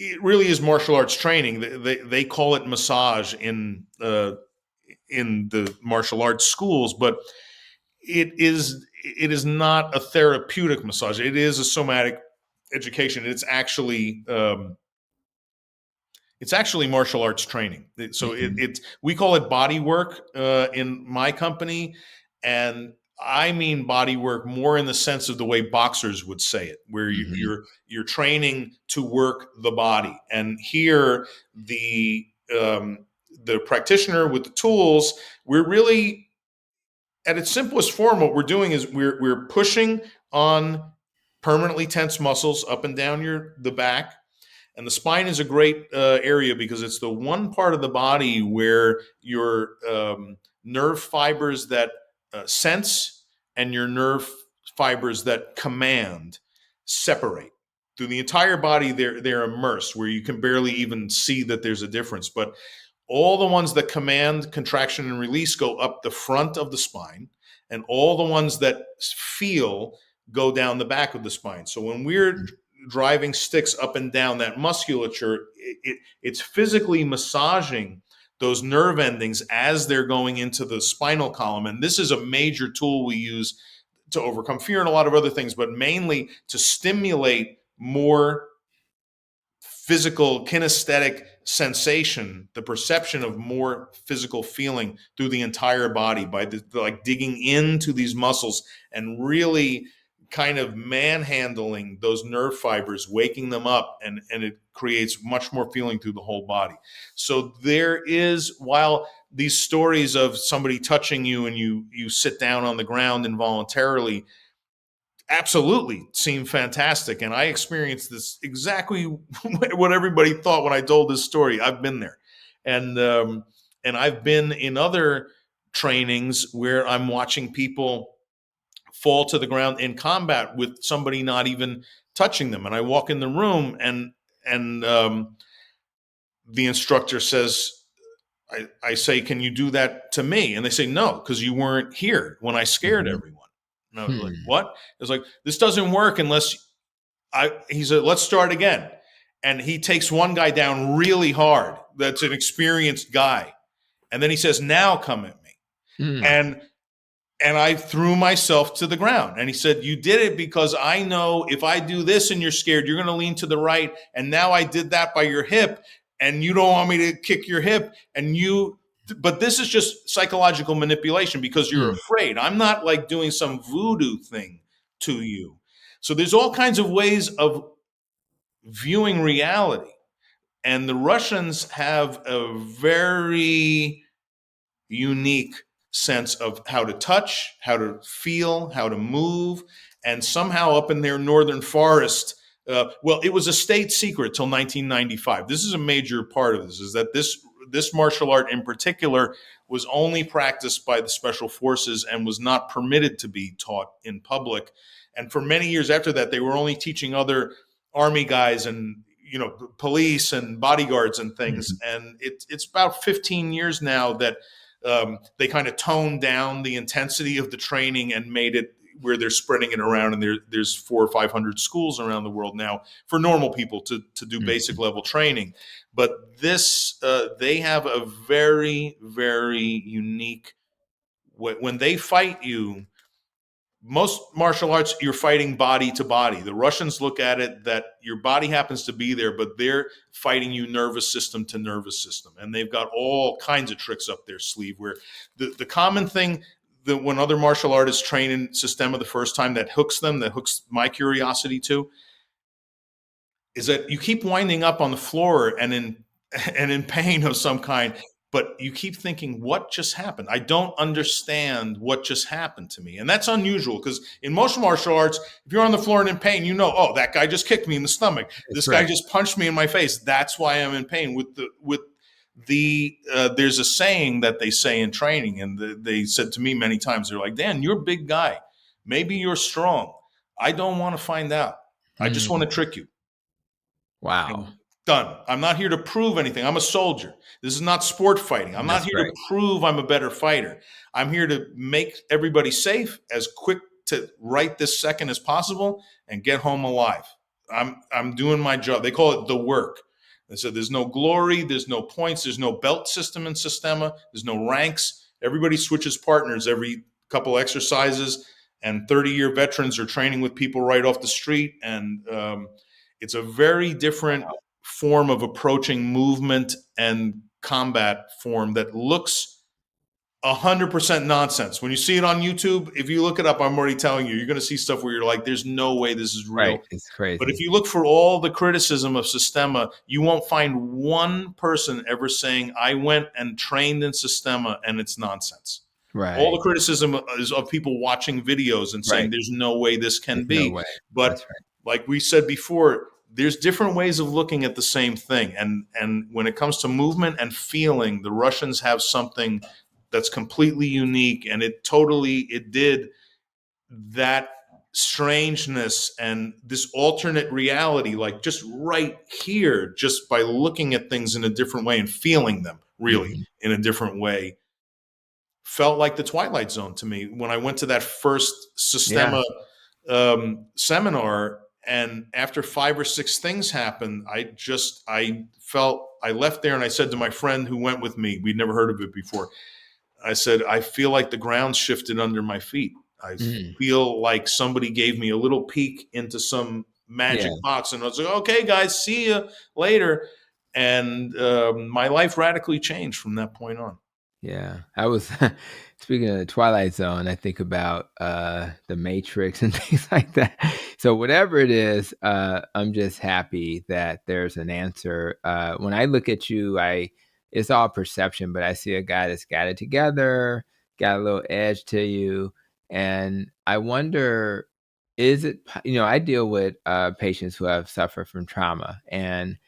it really is martial arts training. They call it massage in the martial arts schools, but it is not a therapeutic massage. It is a somatic education. It's actually martial arts training. So we call it body work in my company, and I mean body work more in the sense of the way boxers would say it, where you're training to work the body. And here, the practitioner with the tools, we're really at its simplest form. What we're doing is we're pushing on permanently tense muscles up and down the back. And the spine is a great area because it's the one part of the body where your nerve fibers that sense and your nerve fibers that command separate. Through the entire body, they're immersed, where you can barely even see that there's a difference. But all the ones that command contraction and release go up the front of the spine, and all the ones that feel go down the back of the spine. So when we're driving sticks up and down that musculature, it's physically massaging those nerve endings as they're going into the spinal column. And this is a major tool we use to overcome fear and a lot of other things, but mainly to stimulate more physical kinesthetic sensation, the perception of more physical feeling through the entire body by like digging into these muscles and really kind of manhandling those nerve fibers, waking them up, and it creates much more feeling through the whole body. So there is, while these stories of somebody touching you and you sit down on the ground involuntarily absolutely seem fantastic, and I experienced this exactly what everybody thought when I told this story. I've been there, and I've been in other trainings where I'm watching people fall to the ground in combat with somebody not even touching them, and I walk in the room, and the instructor says, I say, "Can you do that to me?" And they say, "No, because you weren't here when I scared everyone." And I was like, "What?" It's like, "This doesn't work unless he said, let's start again." And he takes one guy down really hard. That's an experienced guy. And then he says, "Now come at me." And I threw myself to the ground. And he said, "You did it because I know if I do this and you're scared, you're going to lean to the right. And now I did that by your hip, and you don't want me to kick your hip. But this is just psychological manipulation because you're afraid. I'm not like doing some voodoo thing to you." So there's all kinds of ways of viewing reality. And the Russians have a very unique sense of how to touch, how to feel, how to move. And somehow up in their northern forest, well, it was a state secret till 1995. This is a major part of this, is that this martial art in particular was only practiced by the special forces and was not permitted to be taught in public. And for many years after that, they were only teaching other army guys and police and bodyguards and things. And it's about 15 years now that they kind of toned down the intensity of the training and made it where they're spreading it around, and there's 400 or 500 schools around the world now for normal people to do basic level training. But this they have a very, very unique, when they fight you, most martial arts, you're fighting body to body. The Russians look at it that your body happens to be there, but they're fighting you nervous system to nervous system. And they've got all kinds of tricks up their sleeve, where the common thing that when other martial artists train in Systema the first time that hooks my curiosity too, is that you keep winding up on the floor and in pain of some kind, but you keep thinking, what just happened? I don't understand what just happened to me. And that's unusual because in most martial arts, if you're on the floor and in pain, oh, that guy just kicked me in the stomach. This guy just punched me in my face. That's why I'm in pain. There's a saying that they say in training, and they said to me many times, they're like, "Dan, you're a big guy. Maybe you're strong. I don't want to find out. I just want to trick you." Wow. And done. I'm not here to prove anything. I'm a soldier. This is not sport fighting. I'm not here to prove I'm a better fighter. I'm here to make everybody safe, as quick to right this second as possible, and get home alive. I'm doing my job. They call it the work. And so there's no glory, there's no points, there's no belt system in Systema, there's no ranks. Everybody switches partners every couple exercises. and 30-year veterans are training with people right off the street. And it's a very different form of approaching movement and combat form that looks 100% nonsense. When you see it on YouTube, if you look it up, I'm already telling you, you're going to see stuff where you're like, there's no way this is Right. real. It's But if crazy. you look for all the criticism of Systema, you won't find one person ever saying, I went and trained in Systema and it's nonsense. All the Right. criticism is of people watching videos and saying Right. there's no way this can There's no be. way. But That's right. like we said before, there's different ways of looking at the same thing. And when it comes to movement and feeling, the Russians have something that's completely unique, and it did that strangeness and this alternate reality, like just right here, just by looking at things in a different way and feeling them really Mhm. in a different way, felt like the Twilight Zone to me when I went to that first Yeah. Systema seminar. And after 5 or 6 things happened, I left there and I said to my friend who went with me, we'd never heard of it before, I said, I feel like the ground shifted under my feet. I Mhm. feel like somebody gave me a little peek into some Yeah. magic box. And I was like, okay, guys, see you later. And my life radically changed from that point on. Yeah, I was speaking of the Twilight Zone, I think about, The Matrix and things like that. So whatever it is, I'm just happy that there's an answer. When I look at you, I it's all perception, but I see a guy that's got it together, got a little edge to you, and I wonder, is it po I deal with, patients who have suffered from trauma, and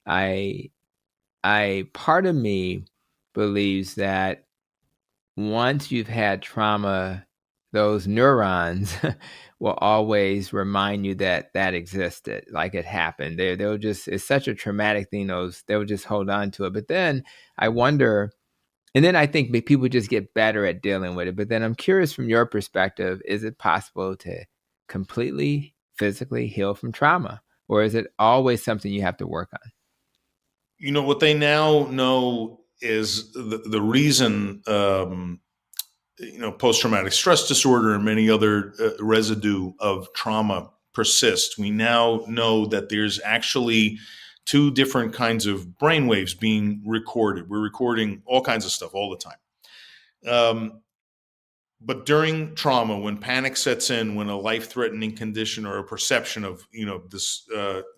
I part of me believes that once you've had trauma, those neurons will always remind you that that existed, like it happened. They'll just it's such a traumatic thing, they'll just hold on to it. But then I wonder, and then I think people just get better at dealing with it. But then I'm curious from your perspective, is it possible to completely physically heal from trauma? Or is it always something you have to work on? What they now know is the reason, post traumatic stress disorder and many other residue of trauma persist. We now know that there's actually two different kinds of brain waves being recorded. We're recording all kinds of stuff all the time. Um, but during trauma, when panic sets in, when a life-threatening condition or a perception of this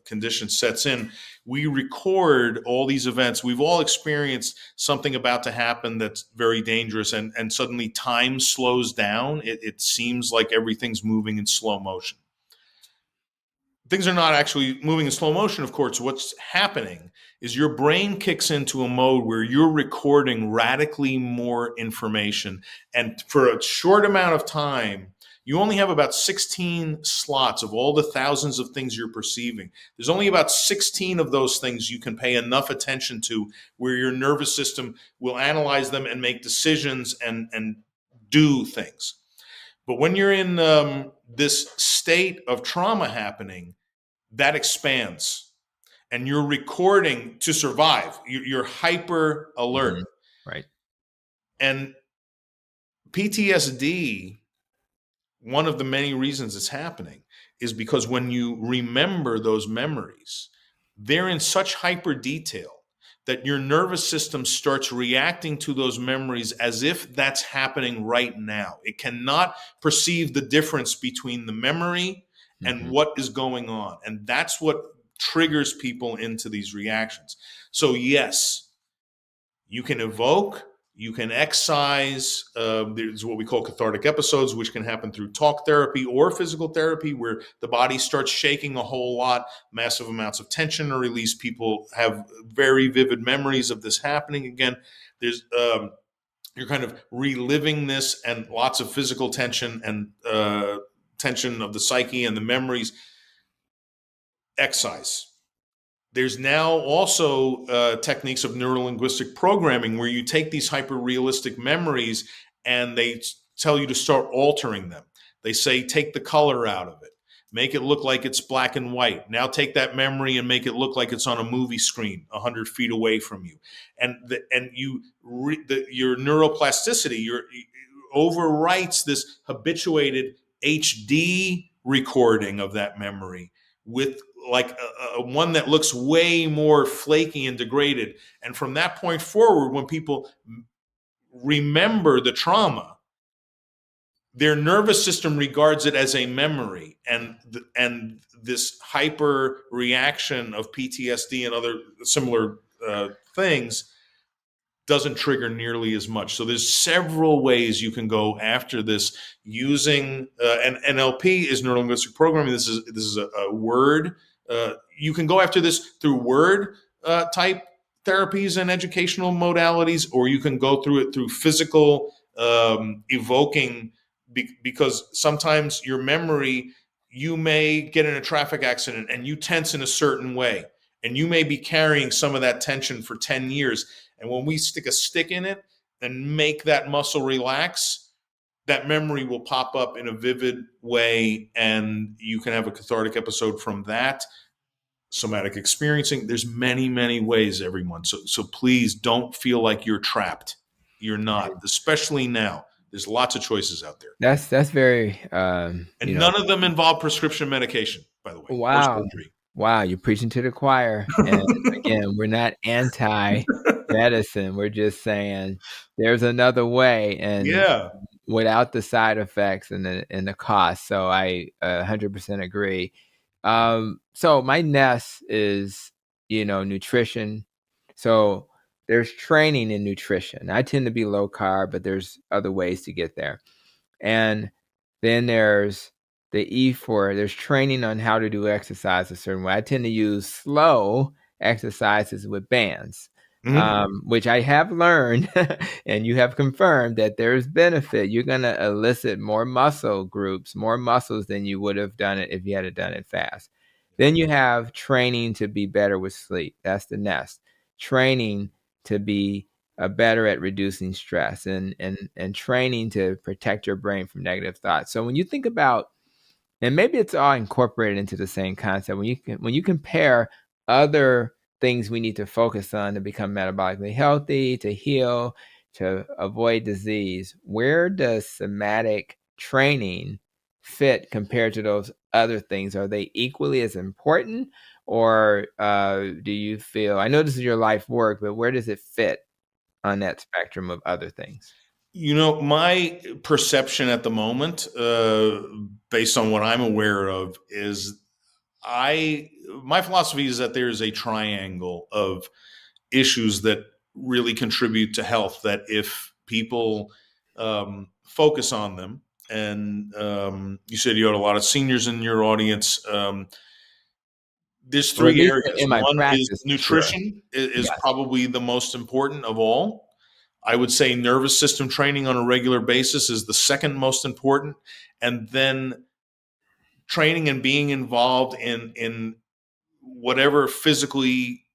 condition sets in, we record all these events. We've all experienced something about to happen that's very dangerous, and suddenly time slows down. It seems like everything's moving in slow motion. Things are not actually moving in slow motion, of course. What's happening is your brain kicks into a mode where you're recording radically more information. And for a short amount of time, you only have about 16 slots of all the thousands of things you're perceiving. There's only about 16 of those things you can pay enough attention to where your nervous system will analyze them and make decisions and do things. But when you're in this state of trauma happening, that expands and you're recording to survive. You're hyper alert. Mhm. Right. And PTSD, one of the many reasons it's happening is because when you remember those memories, they're in such hyper detail that your nervous system starts reacting to those memories as if that's happening right now. It cannot perceive the difference between the memory and Mhm. what is going on. And that's what triggers people into these reactions. So, yes, you can evoke, you can excise. There's what we call cathartic episodes, which can happen through talk therapy or physical therapy, where the body starts shaking a whole lot, massive amounts of tension are released. People have very vivid memories of this happening again. There's You're kind of reliving this, and lots of physical tension and tension of the psyche and the memories. Excise. There's now also techniques of neurolinguistic programming where you take these hyper realistic memories and they tell you to start altering them. They say, take the color out of it, make it look like it's black and white. Now take that memory and make it look like it's on a movie screen 100 feet away from you. Your neuroplasticity overwrites this habituated HD recording of that memory with like a one that looks way more flaky and degraded. And from that point forward, when people remember the trauma, their nervous system regards it as a memory, and this hyper reaction of PTSD and other similar things doesn't trigger nearly as much. So there's several ways you can go after this using and NLP is neuro linguistic programming. This is a word. You can go after this through word type therapies and educational modalities, or you can go through it through physical evoking, because sometimes your memory, you may get in a traffic accident and you tense in a certain way, and you may be carrying some of that tension for 10 years. And when we stick a stick in it and make that muscle relax, that memory will pop up in a vivid way, and you can have a cathartic episode from that. Somatic experiencing. There's many, many ways, everyone. So please don't feel like you're trapped. You're not, especially now. There's lots of choices out there. That's very And none of them involve prescription medication, by the way, or wow. surgery. Wow, you're preaching to the choir. And again, we're not anti-medicine. We're just saying there's another way, and Yeah. without the side effects and the cost. So I 100% agree. So my nest is, nutrition. So there's training in nutrition. I tend to be low carb, but there's other ways to get there. And then there's the E for there's training on how to do exercise a certain way. I tend to use slow exercises with bands, which I have learned and you have confirmed that there's benefit. You're going to elicit more muscle groups, more muscles than you would have done it if you had done it fast. Then you have training to be better with sleep. That's the nest. Training to be better at reducing stress and training to protect your brain from negative thoughts. So when you think about, and maybe it's all incorporated into the same concept, when you compare other things we need to focus on to become metabolically healthy, to heal, to avoid disease, where does somatic training fit compared to those other things? Are they equally as important, or do you feel, I know this is your life work, but where does it fit on that spectrum of other things? My perception at the moment, based on what I'm aware of, is my philosophy is that there is a triangle of issues that really contribute to health, that if people focus on them, and you said you had a lot of seniors in your audience, there's Or at three least areas. in my One is practice, for sure. nutrition is Yes. probably the most important of all. I would say nervous system training on a regular basis is the second most important. And then training and being involved in whatever physically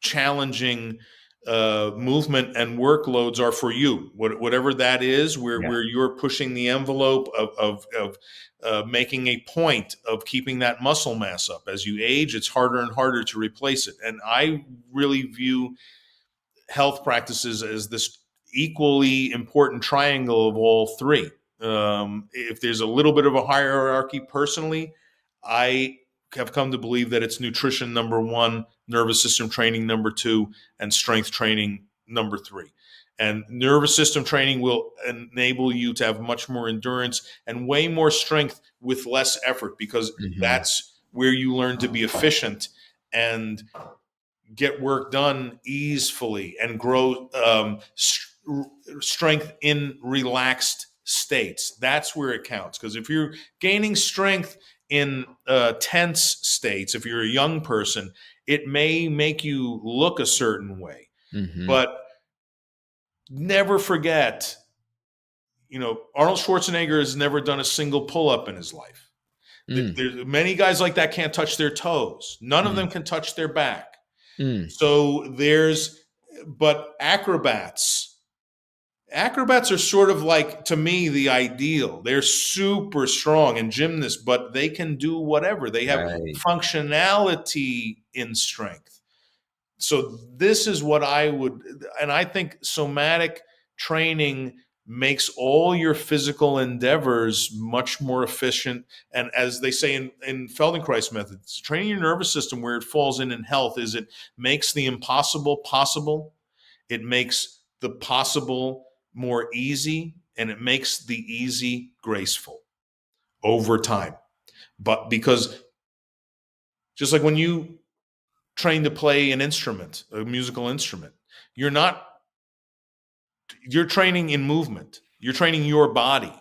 challenging movement and workloads are for you, whatever that is, Yeah. where you're pushing the envelope of making a point of keeping that muscle mass up. As you age, it's harder and harder to replace it. And I really view health practices as this equally important triangle of all three. If there's a little bit of a hierarchy, personally, I have come to believe that it's nutrition number one, nervous system training number two, and strength training number three. And nervous system training will enable you to have much more endurance and way more strength with less effort, because Mm-hmm. that's where you learn to be efficient and get work done easily and grow strength in relaxed states. That's where it counts. Because if you're gaining strength in tense states, if you're a young person, it may make you look a certain way. Mm-hmm. But never forget, Arnold Schwarzenegger has never done a single pull-up in his life. There's many guys like that can't touch their toes. None of them can touch their back. So but acrobats are sort of like, to me, the ideal. They're super strong, and gymnasts, but they can do whatever. They have Right. functionality in strength. So this is what and I think somatic training makes all your physical endeavors much more efficient. And as they say in Feldenkrais methods, training your nervous system where it falls in health is it makes the impossible possible. It makes the possible more easy, and it makes the easy graceful over time. But because just like when you train to play an instrument, a musical instrument, you're not, you're training in movement. You're training your body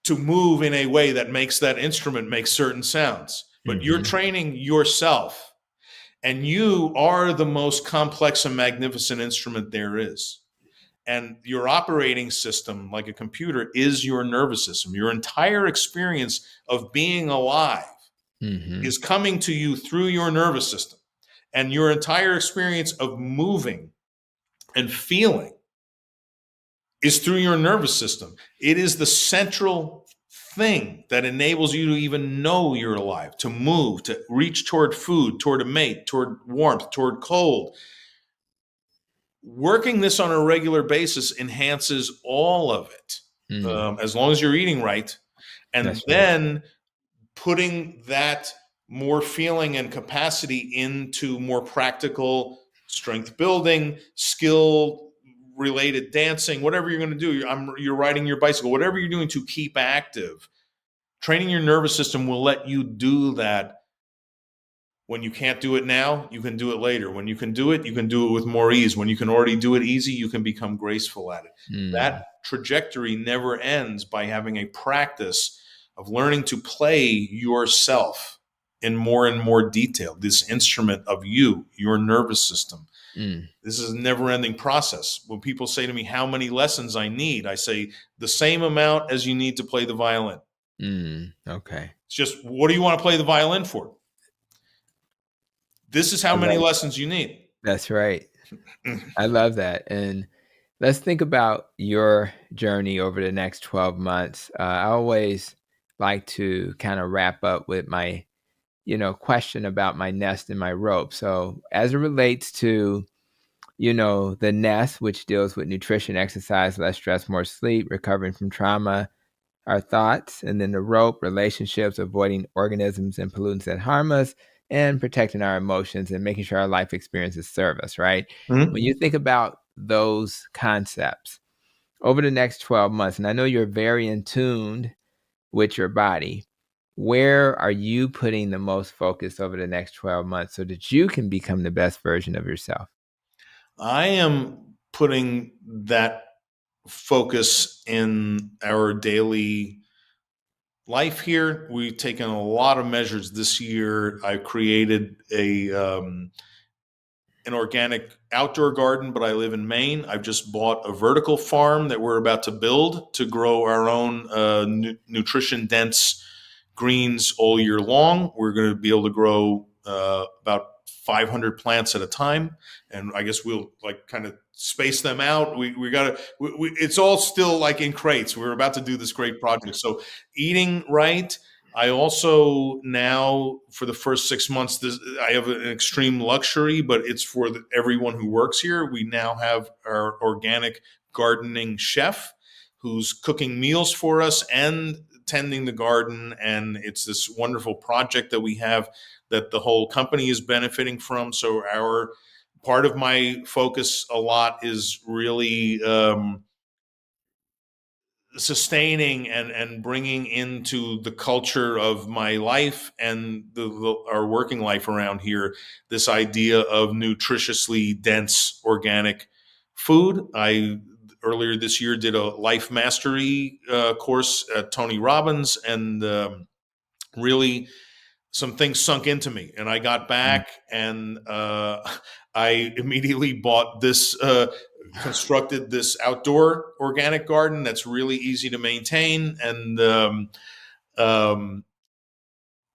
to move in a way that makes that instrument make certain sounds. But you're Mm-hmm. training yourself, and you are the most complex and magnificent instrument there is. And your operating system, like a computer, is your nervous system. Your entire experience of being alive Mm-hmm. is coming to you through your nervous system. And your entire experience of moving and feeling is through your nervous system. It is the central thing that enables you to even know you're alive, to move, to reach toward food, toward a mate, toward warmth, toward cold. Working this on a regular basis enhances all of it, Mm. as long as you're eating right. And That's right. then putting that more feeling and capacity into more practical strength building, skill related dancing, whatever you're going to do. You're riding your bicycle, whatever you're doing to keep active. Training your nervous system will let you do that. When you can't do it now, you can do it later. When you can do it, you can do it with more ease. When you can already do it easy, you can become graceful at it. Mm. That trajectory never ends by having a practice of learning to play yourself in more and more detail. This instrument of you, your nervous system. Mm. This is a never ending process. When people say to me, how many lessons I need, I say the same amount as you need to play the violin. Mm. Okay. It's just, what do you want to play the violin for? This is how I many love lessons you need. That's right. I love that. And let's think about your journey over the next 12 months. I always like to kind of wrap up with my, question about my nest and my rope. So, as it relates to, the nest, which deals with nutrition, exercise, less stress, more sleep, recovering from trauma, our thoughts, and then the rope, relationships, avoiding organisms and pollutants that harm us, and protecting our emotions and making sure our life experiences serve us, right? When Mhm. you think about those concepts over the next 12 months, and I know you're very in tune with your body, where are you putting the most focus over the next 12 months so that you can become the best version of yourself? I am putting that focus in our daily life here. We've taken a lot of measures this year. I created an organic outdoor garden, but I live in Maine. I've just bought a vertical farm that we're about to build to grow our own nutrition dense greens all year long. We're going to be able to grow about 500 plants at a time, and I guess we'll like kind of space them out. We got to. It's all still like in crates. We're about to do this great project. So eating right. I also now, for the first 6 months, I have an extreme luxury, but it's for everyone who works here. We now have our organic gardening chef who's cooking meals for us and tending the garden. And it's this wonderful project that we have that the whole company is benefiting from. So our part of my focus a lot is really sustaining and bringing into the culture of my life and our working life around here this idea of nutritiously dense organic food. I earlier this year did a life mastery course at Tony Robbins, and really some things sunk into me, and I got Mm. back and I immediately bought this constructed this outdoor organic garden that's really easy to maintain, um,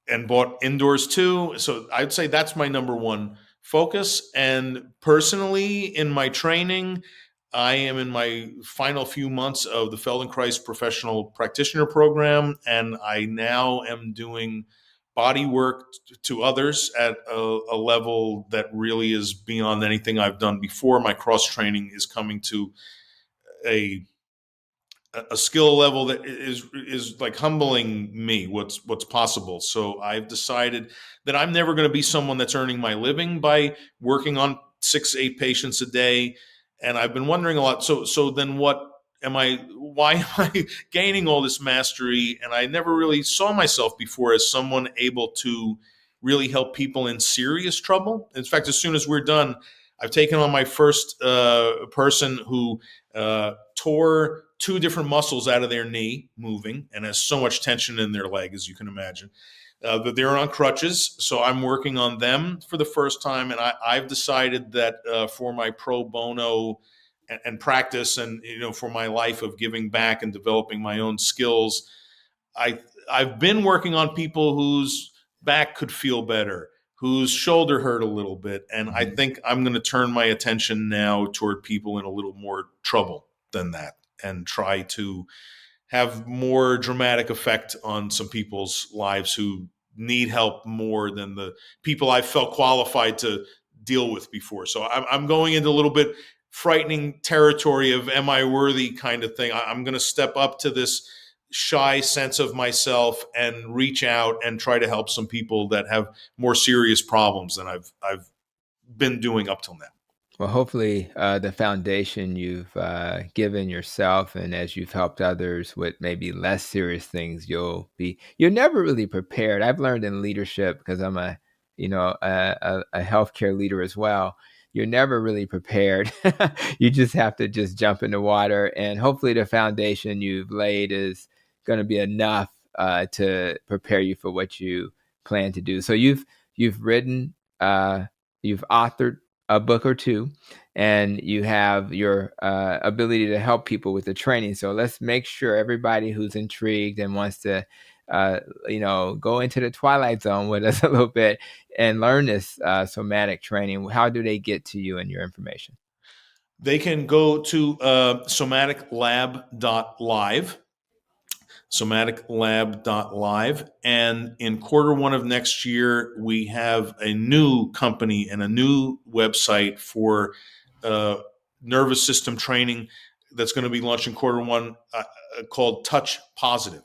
and bought indoors too. So I'd say that's my number one focus. And personally, in my training, I am in my final few months of the Feldenkrais Professional Practitioner Program, and I now am doing body work to others at a level that really is beyond anything I've done before. My cross training is coming to a a skill level that is like humbling me what's possible. So I've decided that I'm never going to be someone that's earning my living by working on 6 8 patients a day. And I've been wondering a lot, so then what am I, why am I gaining all this mastery? And I never really saw myself before as someone able to really help people in serious trouble. In fact, as soon as we're done, I've taken on my first person who tore 2 different muscles out of their knee moving and has so much tension in their leg, as you can imagine. But they're on crutches, so I'm working on them for the first time. And I've decided that for my pro bono and practice, and for my life of giving back and developing my own skills, I I've been working on people whose back could feel better, whose shoulder hurt a little bit, and I Mhm. think I'm going to turn my attention now toward people in a little more trouble than that, and try to have more dramatic effect on some people's lives who need help more than the people I felt qualified to deal with before. So I'm going into a little bit frightening territory of am I worthy kind of thing. I'm going to step up to this shy sense of myself and reach out and try to help some people that have more serious problems than I've been doing up till now. Well, hopefully, the foundation you've given yourself, and as you've helped others with maybe less serious things, you're never really prepared. I've learned in leadership because I'm a healthcare leader as well. You're never really prepared. You just have to just jump in the water, and hopefully, the foundation you've laid is going to be enough to prepare you for what you plan to do. So you've written, you've authored a book or two, and you have your ability to help people with the training. So let's make sure everybody who's intrigued and wants to, go into the twilight zone with us a little bit and learn this somatic training. How do they get to you and your information? They can go to somaticlab.live, somaticlab.live. And in Q1 of next year, we have a new company and a new website for uh, nervous system training that's going to be launched in Q1 called Touch Positive.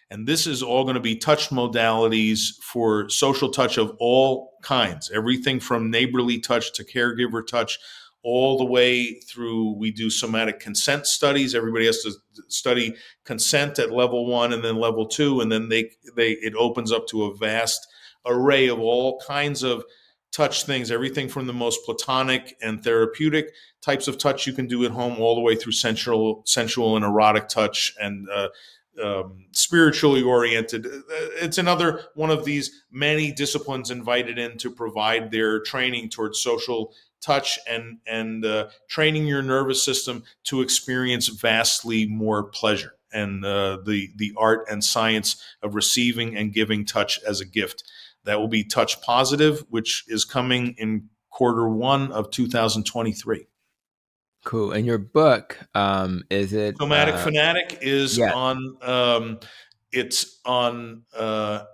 And this is all going to be touch modalities for social touch of all kinds, everything from neighborly touch to caregiver touch, all the way through. We do somatic consent studies. Everybody has to study consent at level 1 and then level 2, and then it opens up to a vast array of all kinds of touch things, everything from the most platonic and therapeutic types of touch you can do at home, all the way through sensual and erotic touch, and spiritually oriented. It's another one of these many disciplines invited in to provide their training towards social touch, and training your nervous system to experience vastly more pleasure, and the art and science of receiving and giving touch as a gift. That will be Touch Positive, which is coming in Q1 of 2023. Cool. And your book, is it? Somatic Fanatic is Yeah, on. It's on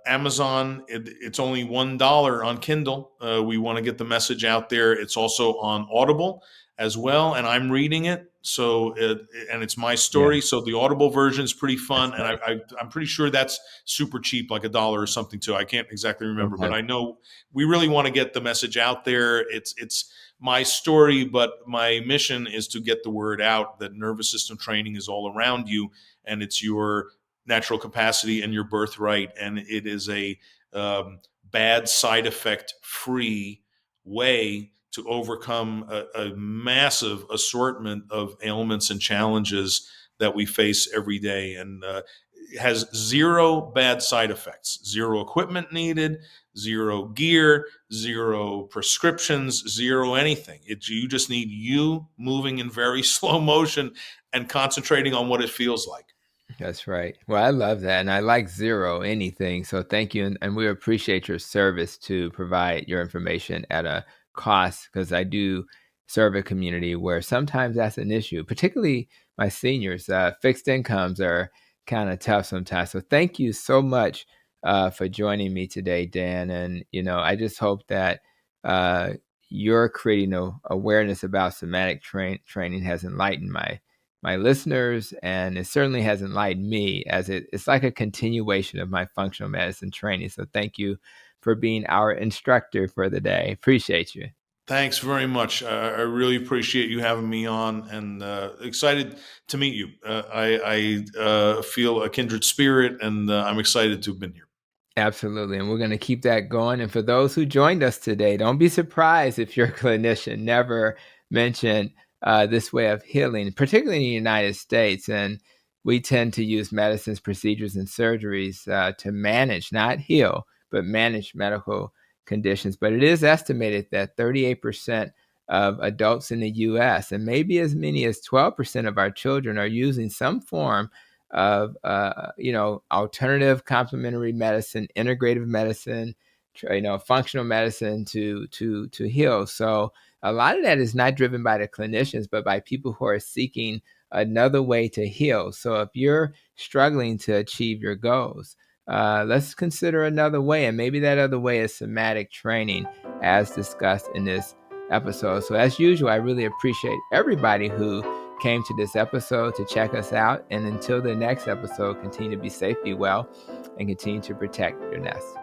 Amazon. It's only $1 on Kindle. We want to get the message out there. It's also on Audible as well, and I'm reading it. And it's my yeah, story. So the Audible version is pretty fun, that's and right. I'm pretty sure that's super cheap, like $1 or something too. I can't exactly remember, but Okay. I know we really want to get the message out there. It's my story, but my mission is to get the word out that nervous system training is all around you, and it's your natural capacity and your birthright, and it is a bad side effect free way to overcome a massive assortment of ailments and challenges that we face every day, and has zero bad side effects, zero equipment needed, zero gear, zero prescriptions, zero anything. You just need you moving in very slow motion and concentrating on what it feels like. That's right. Well, I love that. And I like zero anything. So thank you. And we appreciate your service to provide your information at a cost, because I do serve a community where sometimes that's an issue, particularly my seniors. Fixed incomes are kind of tough sometimes. So thank you so much for joining me today, Dan. And, I just hope that uh, you're creating awareness about somatic training has enlightened my my listeners, and it certainly has enlightened me, as it's like a continuation of my functional medicine training. So thank you for being our instructor for the day. Appreciate you. Thanks very much. I really appreciate you having me on, and excited to meet you. I feel a kindred spirit, and I'm excited to have been here. Absolutely. And we're going to keep that going. And for those who joined us today, don't be surprised if your clinician never mentioned this way of healing, particularly in the United States. And we tend to use medicines, procedures, and surgeries to manage, not heal, but manage medical conditions. But it is estimated that 38% of adults in the US and maybe as many as 12% of our children are using some form of alternative complementary medicine, integrative medicine, functional medicine to heal. So a lot of that is not driven by the clinicians, but by people who are seeking another way to heal. So if you're struggling to achieve your goals, let's consider another way, and maybe that other way is somatic training, as discussed in this episode. So as usual, I really appreciate everybody who came to this episode to check us out. And until the next episode, continue to be safe, be well, and continue to protect your nest.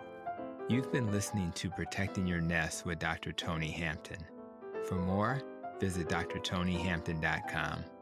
You've been listening to Protecting Your Nest with Dr. Tony Hampton. For more, visit drtonyhampton.com.